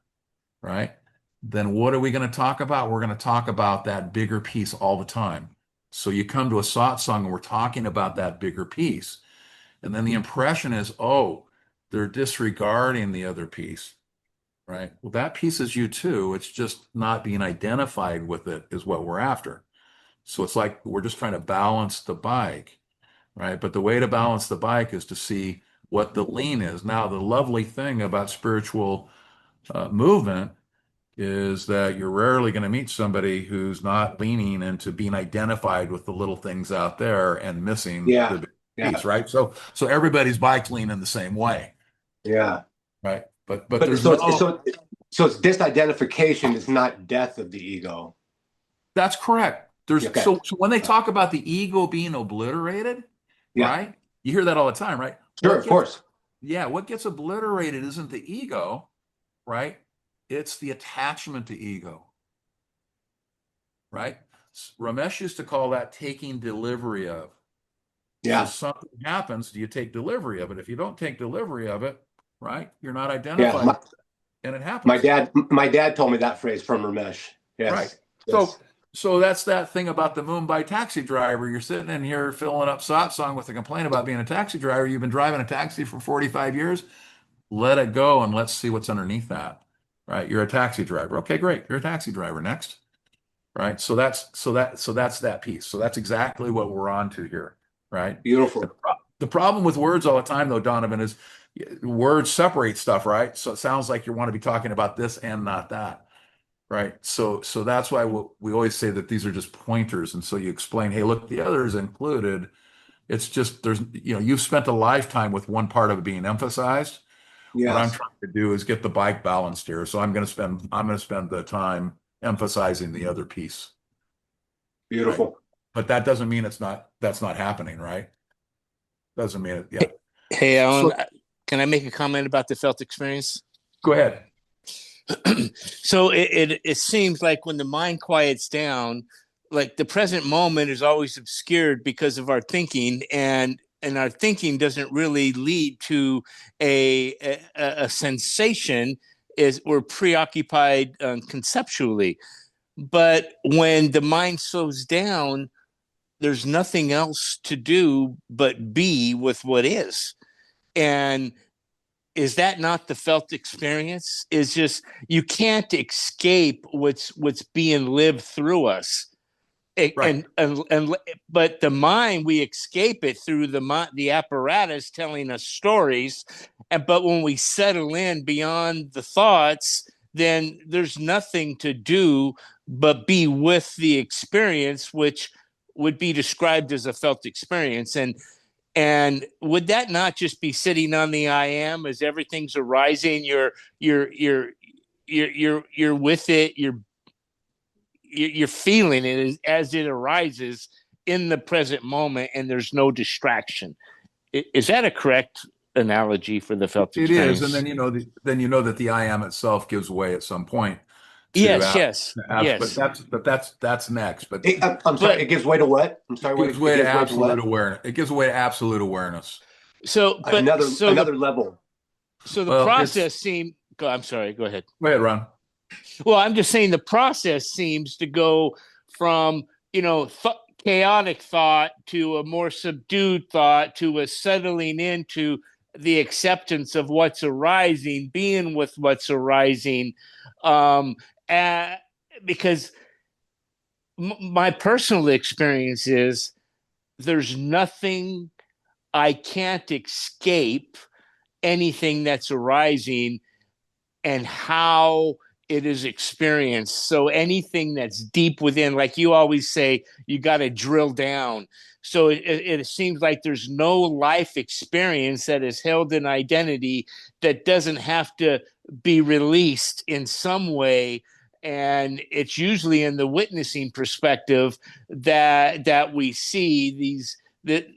[SPEAKER 1] right? Then what are we going to talk about? We're going to talk about that bigger piece all the time. So you come to a satsang and we're talking about that bigger piece. And then the impression is, oh, they're disregarding the other piece, right? Well, that piece is you too. It's just not being identified with it is what we're after. So it's like we're just trying to balance the bike, right? But the way to balance the bike is to see what the lean is. Now, the lovely thing about spiritual movement is that you're rarely going to meet somebody who's not leaning into being identified with the little things out there and missing the
[SPEAKER 7] Yeah,
[SPEAKER 1] big
[SPEAKER 7] yeah,
[SPEAKER 1] piece, right? So everybody's bike's leaning the same way,
[SPEAKER 7] yeah.
[SPEAKER 1] right? But
[SPEAKER 7] But
[SPEAKER 1] there's no.
[SPEAKER 7] so it's disidentification is not death of the ego.
[SPEAKER 1] That's correct. There's
[SPEAKER 7] Okay.
[SPEAKER 1] so when they talk about the ego being obliterated,
[SPEAKER 7] Yeah.
[SPEAKER 1] right? You hear that all the time, right?
[SPEAKER 7] Sure,
[SPEAKER 1] What
[SPEAKER 7] of
[SPEAKER 1] gets
[SPEAKER 7] course.
[SPEAKER 1] Yeah, what gets obliterated isn't the ego, right? It's the attachment to ego, right? Ramesh used to call that taking delivery of. So
[SPEAKER 7] Yeah.
[SPEAKER 1] something happens, do you take delivery of it? If you don't take delivery of it, right, you're not
[SPEAKER 7] Yeah.
[SPEAKER 1] identified, and it
[SPEAKER 7] My
[SPEAKER 1] happens.
[SPEAKER 7] dad told me that phrase from Ramesh.
[SPEAKER 1] Right.
[SPEAKER 7] Yes.
[SPEAKER 1] So
[SPEAKER 7] Yes.
[SPEAKER 1] so that's that thing about the Mumbai taxi driver. You're sitting in here filling up satsang with a complaint about being a taxi driver. You've been driving a taxi for 45 years. Let it go and let's see what's underneath that. Right. You're a taxi driver. Okay, great. You're a taxi driver. Next. Right. So that's that piece. So that's exactly what we're on to here. Right. The,
[SPEAKER 7] Beautiful.
[SPEAKER 1] the problem with words all the time, though, Donovan, is words separate stuff, right? So it sounds like you want to be talking about this and not that. Right. So that's why we always say that these are just pointers. And so you explain, hey, look, the other is included. It's just you've spent a lifetime with one part of it being emphasized. What I'm
[SPEAKER 7] Yes.
[SPEAKER 1] trying to do is get the bike balanced here. So I'm going to spend the time emphasizing the other piece. Right.
[SPEAKER 7] Beautiful.
[SPEAKER 1] But that doesn't mean that's not happening, right? Doesn't mean it. Yeah.
[SPEAKER 2] Hey, Alan,
[SPEAKER 1] So
[SPEAKER 2] can I make a comment about the felt experience?
[SPEAKER 1] go ahead.
[SPEAKER 2] So it seems like when the mind quiets down, like the present moment is always obscured because of our thinking, and our thinking doesn't really lead to a sensation. Is we're preoccupied conceptually, but when the mind slows down, there's nothing else to do but be with what is. And is that not the felt experience? Is just you can't escape what's being lived through us.
[SPEAKER 1] Right.
[SPEAKER 2] And but the mind, we escape it through the apparatus telling us stories. And but when we settle in beyond the thoughts, then there's nothing to do but be with the experience, which would be described as a felt experience. And would that not just be sitting on the I am as everything's arising? You're with it. You're feeling it as it arises in the present moment, and there's no distraction. Is that a correct analogy for the felt
[SPEAKER 1] It is, and
[SPEAKER 2] experience?
[SPEAKER 1] then you know that the I am itself gives way at some point to
[SPEAKER 2] Yes, yes,
[SPEAKER 1] but
[SPEAKER 2] yes.
[SPEAKER 1] that's next. But
[SPEAKER 7] I'm sorry,
[SPEAKER 2] But
[SPEAKER 7] it gives way to what? I'm sorry,
[SPEAKER 1] it
[SPEAKER 7] what
[SPEAKER 1] gives
[SPEAKER 7] it
[SPEAKER 1] way to
[SPEAKER 7] gives way to
[SPEAKER 1] absolute
[SPEAKER 7] what?
[SPEAKER 1] awareness. It gives way to absolute awareness.
[SPEAKER 7] Another level.
[SPEAKER 2] So the
[SPEAKER 1] Well, it's
[SPEAKER 2] process seemed. I'm sorry. Go ahead.
[SPEAKER 1] go ahead, Ron.
[SPEAKER 2] Well, I'm just saying the process seems to go from chaotic thought to a more subdued thought to a settling into the acceptance of what's arising, being with what's arising, um, uh, because my personal experience is there's nothing I can't escape anything that's arising and how it is experienced. So anything that's deep within, like you always say, you got to drill down. So it seems like there's no life experience that is held in identity that doesn't have to be released in some way. And it's usually in the witnessing perspective that we see that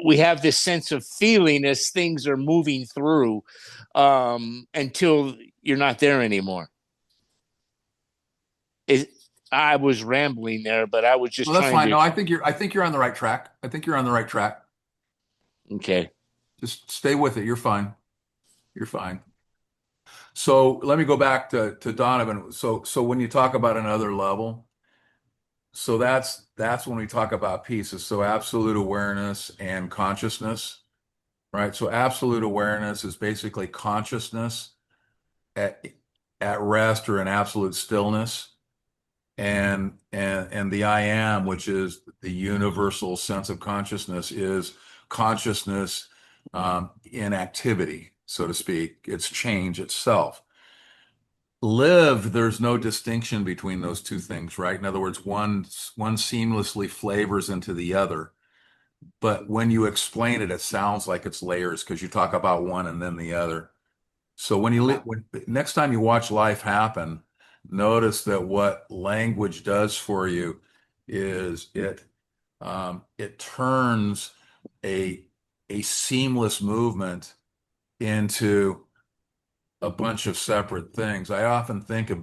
[SPEAKER 2] we have this sense of feeling as things are moving through, until you're not there anymore. I was rambling there, but I was just
[SPEAKER 1] Well, that's
[SPEAKER 2] trying
[SPEAKER 1] fine.
[SPEAKER 2] to.
[SPEAKER 1] No, I think you're on the right track. I think you're on the right track.
[SPEAKER 2] Okay.
[SPEAKER 1] Just stay with it. You're fine. You're fine. So let me go back to Donovan. So when you talk about another level, so that's when we talk about pieces. So absolute awareness and consciousness, right? So absolute awareness is basically consciousness at at rest or in absolute stillness. And the I am, which is the universal sense of consciousness, is consciousness in activity, so to speak. It's change itself. Live, there's no distinction between those two things, right? In other words, one seamlessly flavors into the other. But when you explain it, it sounds like it's layers because you talk about one and then the other. So next time you watch life happen, notice that what language does for you is it turns a a seamless movement into a bunch of separate things. I often think of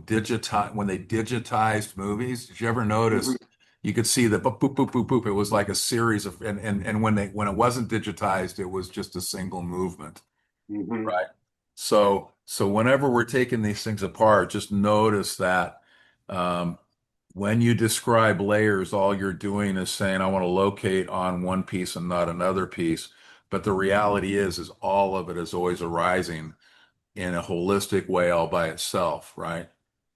[SPEAKER 1] when they digitized movies. Did you ever notice you could see the boop boop boop boop boop? It was like a series of and when it wasn't digitized, it was just a single movement.
[SPEAKER 7] Mm-hmm.
[SPEAKER 1] Right. So whenever we're taking these things apart, just notice that um, when you describe layers, all you're doing is saying, I want to locate on one piece and not another piece. But the reality is all of it is always arising in a holistic way all by itself, right?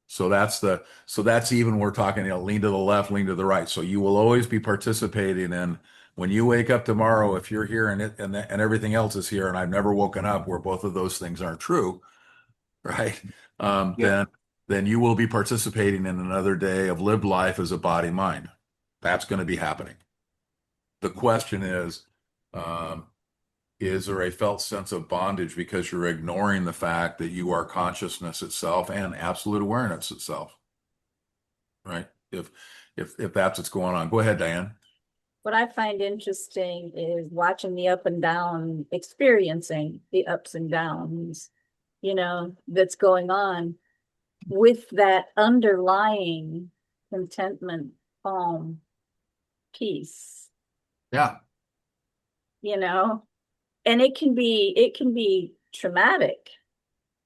[SPEAKER 1] So that's even we're talking, lean to the left, lean to the right. So you will always be participating in when you wake up tomorrow, if you're here and everything else is here, and I've never woken up where both of those things aren't true, right?
[SPEAKER 7] Yeah.
[SPEAKER 1] Then you will be participating in another day of lived life as a body mind. That's going to be happening. The question is there a felt sense of bondage because you're ignoring the fact that you are consciousness itself and absolute awareness itself, right? If that's what's going on. Go ahead, Diane.
[SPEAKER 4] What I find interesting is watching the up and down, experiencing the ups and downs, that's going on with that underlying contentment, calm, peace,
[SPEAKER 1] Yeah,
[SPEAKER 4] and it can be traumatic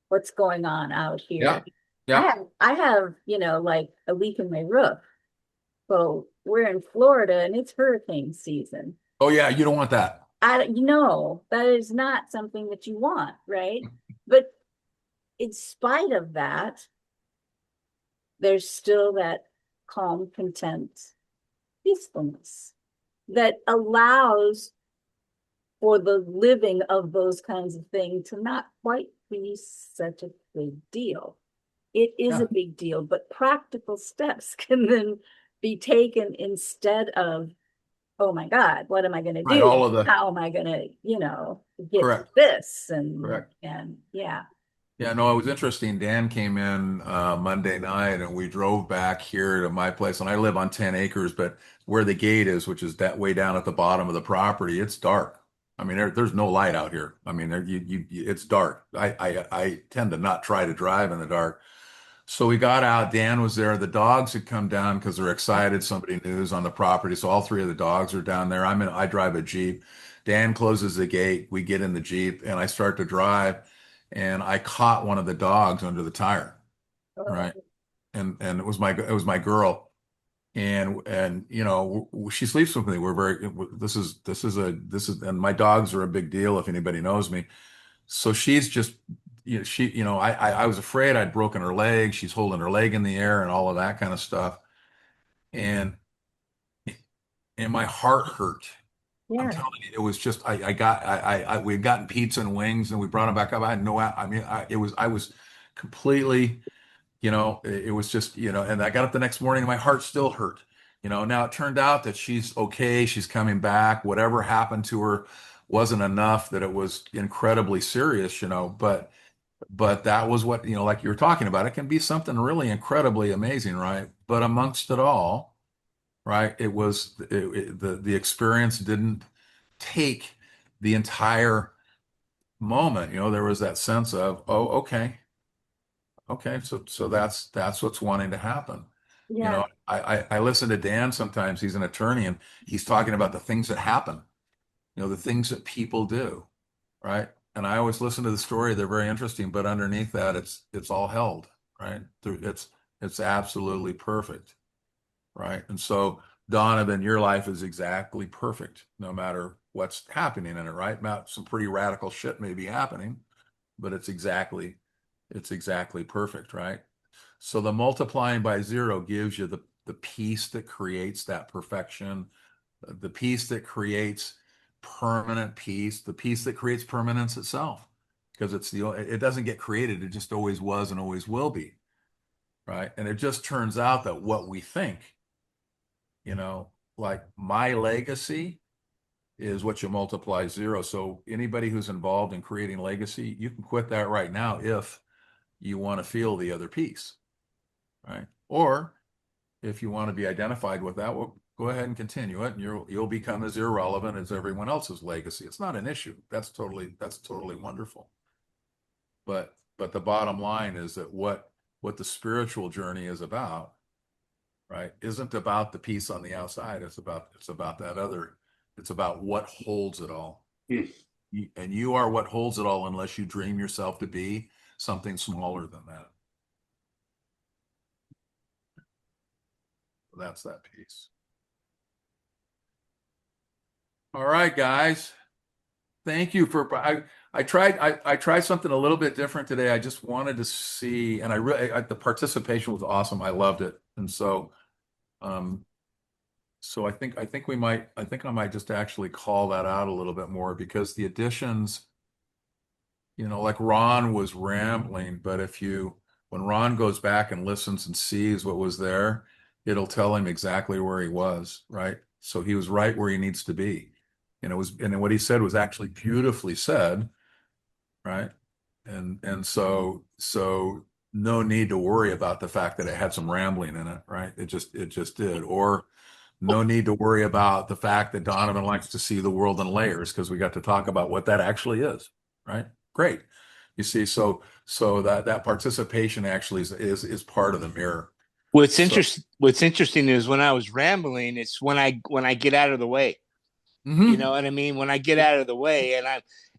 [SPEAKER 4] what's going on out
[SPEAKER 1] yeah,
[SPEAKER 4] here.
[SPEAKER 1] yeah.
[SPEAKER 4] I have, like a leak in my roof. Well, we're in Florida and it's hurricane season.
[SPEAKER 1] Oh yeah, you don't want that.
[SPEAKER 4] That is not something that you want, right? But in spite of that, there's still that calm, content, peacefulness that allows for the living of those kinds of things to not quite be such a big deal. It is
[SPEAKER 1] Yeah.
[SPEAKER 4] a big deal, but practical steps can then be taken instead of, oh my God, what am I going to
[SPEAKER 1] Right,
[SPEAKER 4] do?
[SPEAKER 1] all of the
[SPEAKER 4] How am I going to, get
[SPEAKER 1] correct,
[SPEAKER 4] this? And,
[SPEAKER 1] correct.
[SPEAKER 4] and yeah.
[SPEAKER 1] Yeah, no, it was interesting. Dan came in Monday night and we drove back here to my place. And I live on 10 acres, but where the gate is, which is that way down at the bottom of the property, it's dark. I mean, there's no light out here. I mean, it's dark. I tend to not try to drive in the dark. So we got out. Dan was there. The dogs had come down because they're excited. Somebody new's on the property. So all three of the dogs are down there. I drive a Jeep. Dan closes the gate. We get in the Jeep and I start to drive and I caught one of the dogs under the tire. Right. And it was my girl. And she sleeps with me. We're very and my dogs are a big deal if anybody knows me. So she's just, I was afraid I'd broken her leg. She's holding her leg in the air and all of that kind of stuff. And my heart hurt. I'm
[SPEAKER 4] Yeah.
[SPEAKER 1] telling you, it was just, we had gotten pizza and wings and we brought them back up. I had no, I mean, I was completely, it was just, and I got up the next morning and my heart still hurt. Now it turned out that she's okay. She's coming back. Whatever happened to her wasn't enough that it was incredibly serious, but that was what, like you were talking about, it can be something really incredibly amazing, right? But amongst it all, right, the experience didn't take the entire moment. There was that sense of, oh, okay, so that's what's wanting to happen.
[SPEAKER 4] Yeah.
[SPEAKER 1] I listen to Dan sometimes. He's an attorney and he's talking about the things that happen, the things that people do, right? And I always listen to the story. They're very interesting, but underneath that, it's all held, right? It's absolutely perfect, right? And so, Donovan, your life is exactly perfect, no matter what's happening in it, right? Now, some pretty radical shit may be happening, but it's exactly perfect, right? So the multiplying by zero gives you the piece that creates that perfection, the piece that creates permanent peace, the piece that creates permanence itself. Because it doesn't get created, it just always was and always will be. Right. And it just turns out that what we think, like my legacy is what you multiply zero. So anybody who's involved in creating legacy, you can quit that right now if you want to feel the other piece. Right. Or if you want to be identified with that, well, go ahead and continue it, and you'll become as irrelevant as everyone else's legacy. It's not an issue. That's totally wonderful. But the bottom line is that what the spiritual journey is about, right, isn't about the piece on the outside. It's about that other. It's about what holds it all. And you are what holds it all, unless you dream yourself to be something smaller than that. That's that piece. All right, guys. Thank you for I tried something a little bit different today. I just wanted to see, and the participation was awesome. I loved it. And um so I think I might just actually call that out a little bit more, because the additions, like Ron was rambling, but when Ron goes back and listens and sees what was there, it'll tell him exactly where he was, right? So he was right where he needs to be. And what he said was actually beautifully said, right? And so no need to worry about the fact that it had some rambling in it, right? It just did. Or no need to worry about the fact that Donovan likes to see the world in layers, because we got to talk about what that actually is, right? Great. You see, so that participation actually is part of the mirror. So,
[SPEAKER 2] What's interesting is when I was rambling, it's when I get out of the way. You
[SPEAKER 1] mhm.
[SPEAKER 2] know what I mean? When I get out of the way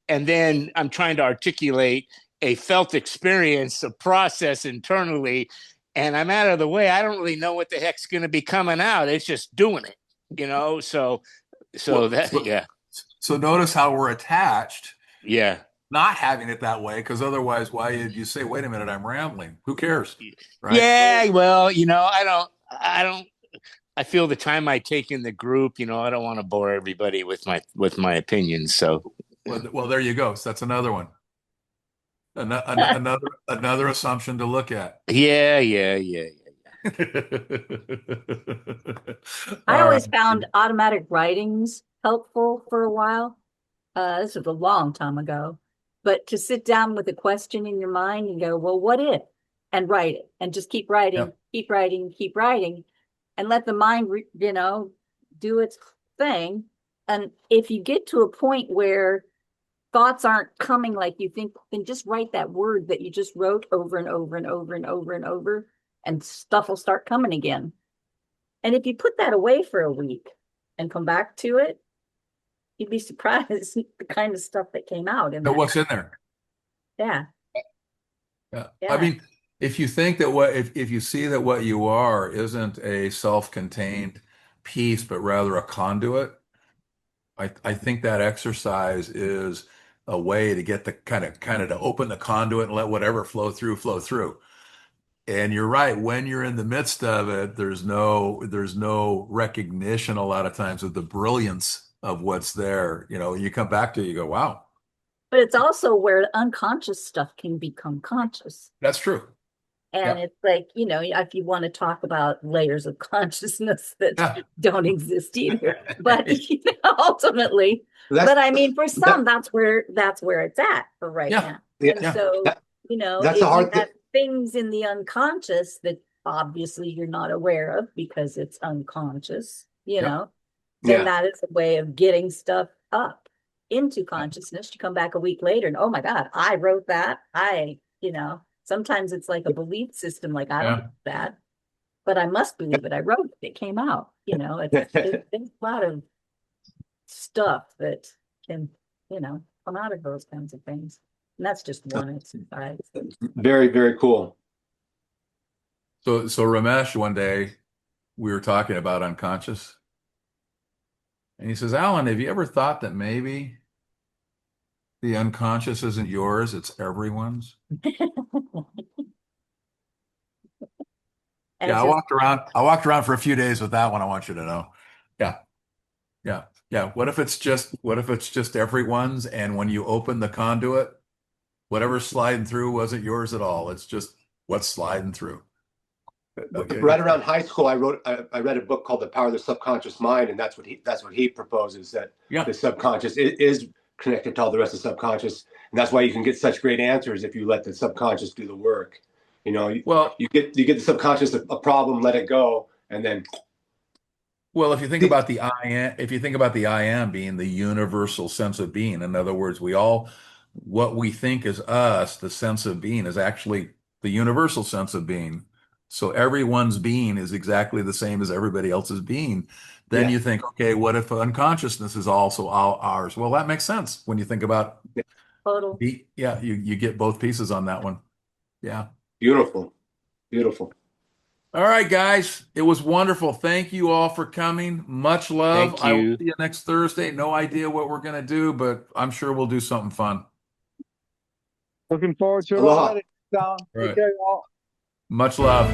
[SPEAKER 2] and then I'm trying to articulate a felt experience, a process internally, and I'm out of the way. I don't really know what the heck's going to be coming out. It's just doing it, So
[SPEAKER 1] Well,
[SPEAKER 2] that, yeah,
[SPEAKER 1] so notice how we're attached,
[SPEAKER 2] yeah,
[SPEAKER 1] not having it that way, because otherwise, why did you say, wait a minute, I'm rambling? Who cares? Right?
[SPEAKER 2] yeah. Well, I feel the time I take in the group, I don't want to bore everybody with my opinions. So,
[SPEAKER 1] Well, there you go. So that's another one. Another assumption to look at.
[SPEAKER 2] yeah, yeah, yeah.
[SPEAKER 4] I
[SPEAKER 1] All right.
[SPEAKER 4] always found automatic writings helpful for a while. This was a long time ago. But to sit down with a question in your mind and go, well, what if? And write it and just keep writing,
[SPEAKER 1] Yep.
[SPEAKER 4] keep writing, keep writing, and let the mind, do its thing. And if you get to a point where thoughts aren't coming like you think, then just write that word that you just wrote over and over and over and over and over, and stuff will start coming again. And if you put that away for a week and come back to it, you'd be surprised the kind of stuff that came out in
[SPEAKER 1] But
[SPEAKER 4] that.
[SPEAKER 1] what's in there?
[SPEAKER 4] Yeah.
[SPEAKER 1] Yeah.
[SPEAKER 4] Yeah.
[SPEAKER 1] I mean, if you think that if you see that what you are isn't a self-contained piece, but rather a conduit, I think that exercise is a way to get the kind of to open the conduit and let whatever flow through. And you're right, when you're in the midst of it, there's no recognition a lot of times of the brilliance of what's there. You know, you come back to it, you go, wow,
[SPEAKER 4] But it's also where unconscious stuff can become conscious.
[SPEAKER 1] that's true.
[SPEAKER 4] And
[SPEAKER 1] Yeah.
[SPEAKER 4] it's like, if you want to talk about layers of consciousness that
[SPEAKER 1] Yeah.
[SPEAKER 4] don't exist either. But ultimately,
[SPEAKER 7] That's,
[SPEAKER 4] but I mean, for some, that's where it's at for right
[SPEAKER 1] Yeah.
[SPEAKER 4] now.
[SPEAKER 7] Yeah.
[SPEAKER 4] And
[SPEAKER 1] Yeah.
[SPEAKER 4] so,
[SPEAKER 7] That's
[SPEAKER 4] if
[SPEAKER 7] a hard
[SPEAKER 4] you have things in the unconscious that obviously you're not aware of because it's unconscious,
[SPEAKER 1] Yep.
[SPEAKER 4] then
[SPEAKER 7] Yeah.
[SPEAKER 4] that is a way of getting stuff up into consciousness. You come back a week later and, oh my God, I wrote that. Sometimes it's like a belief system, like I don't believe that, but I must believe it. I wrote it. It came out. There's a lot of stuff that can, come out of those kinds of things. And that's just one exercise.
[SPEAKER 7] Very, very cool.
[SPEAKER 1] So Ramesh, one day we were talking about unconscious, and he says, Alan, have you ever thought that maybe the unconscious isn't yours, it's everyone's? Yeah, I walked around for a few days with that one, I want you to know. Yeah. Yeah. Yeah. What if it's just everyone's, and when you open the conduit, whatever's sliding through wasn't yours at all. It's just what's sliding through.
[SPEAKER 7] Right around high school, I read a book called The Power of the Subconscious Mind, and that's what he proposes, that the subconscious is connected to all the rest of the subconscious, and that's why you can get such great answers if you let the subconscious do the work. You get the subconscious a problem, let it go, and then.
[SPEAKER 1] Well, if you think about the I am being the universal sense of being, in other words, what we think is us, the sense of being, is actually the universal sense of being. So everyone's being is exactly the same as everybody else's being. Then you think, okay, what if unconsciousness is also ours? Well, that makes sense when you think about
[SPEAKER 4] total.
[SPEAKER 1] You get both pieces on that one. Yeah.
[SPEAKER 7] Beautiful.
[SPEAKER 1] All right, guys. It was wonderful. Thank you all for coming. Much love.
[SPEAKER 2] Thank
[SPEAKER 1] I will
[SPEAKER 2] you.
[SPEAKER 1] see you next Thursday. No idea what we're going to do, but I'm sure we'll do something fun.
[SPEAKER 3] Looking forward to it
[SPEAKER 7] Aloha.
[SPEAKER 3] already. Down.
[SPEAKER 1] Right.
[SPEAKER 3] Take care, y'all.
[SPEAKER 1] Much love.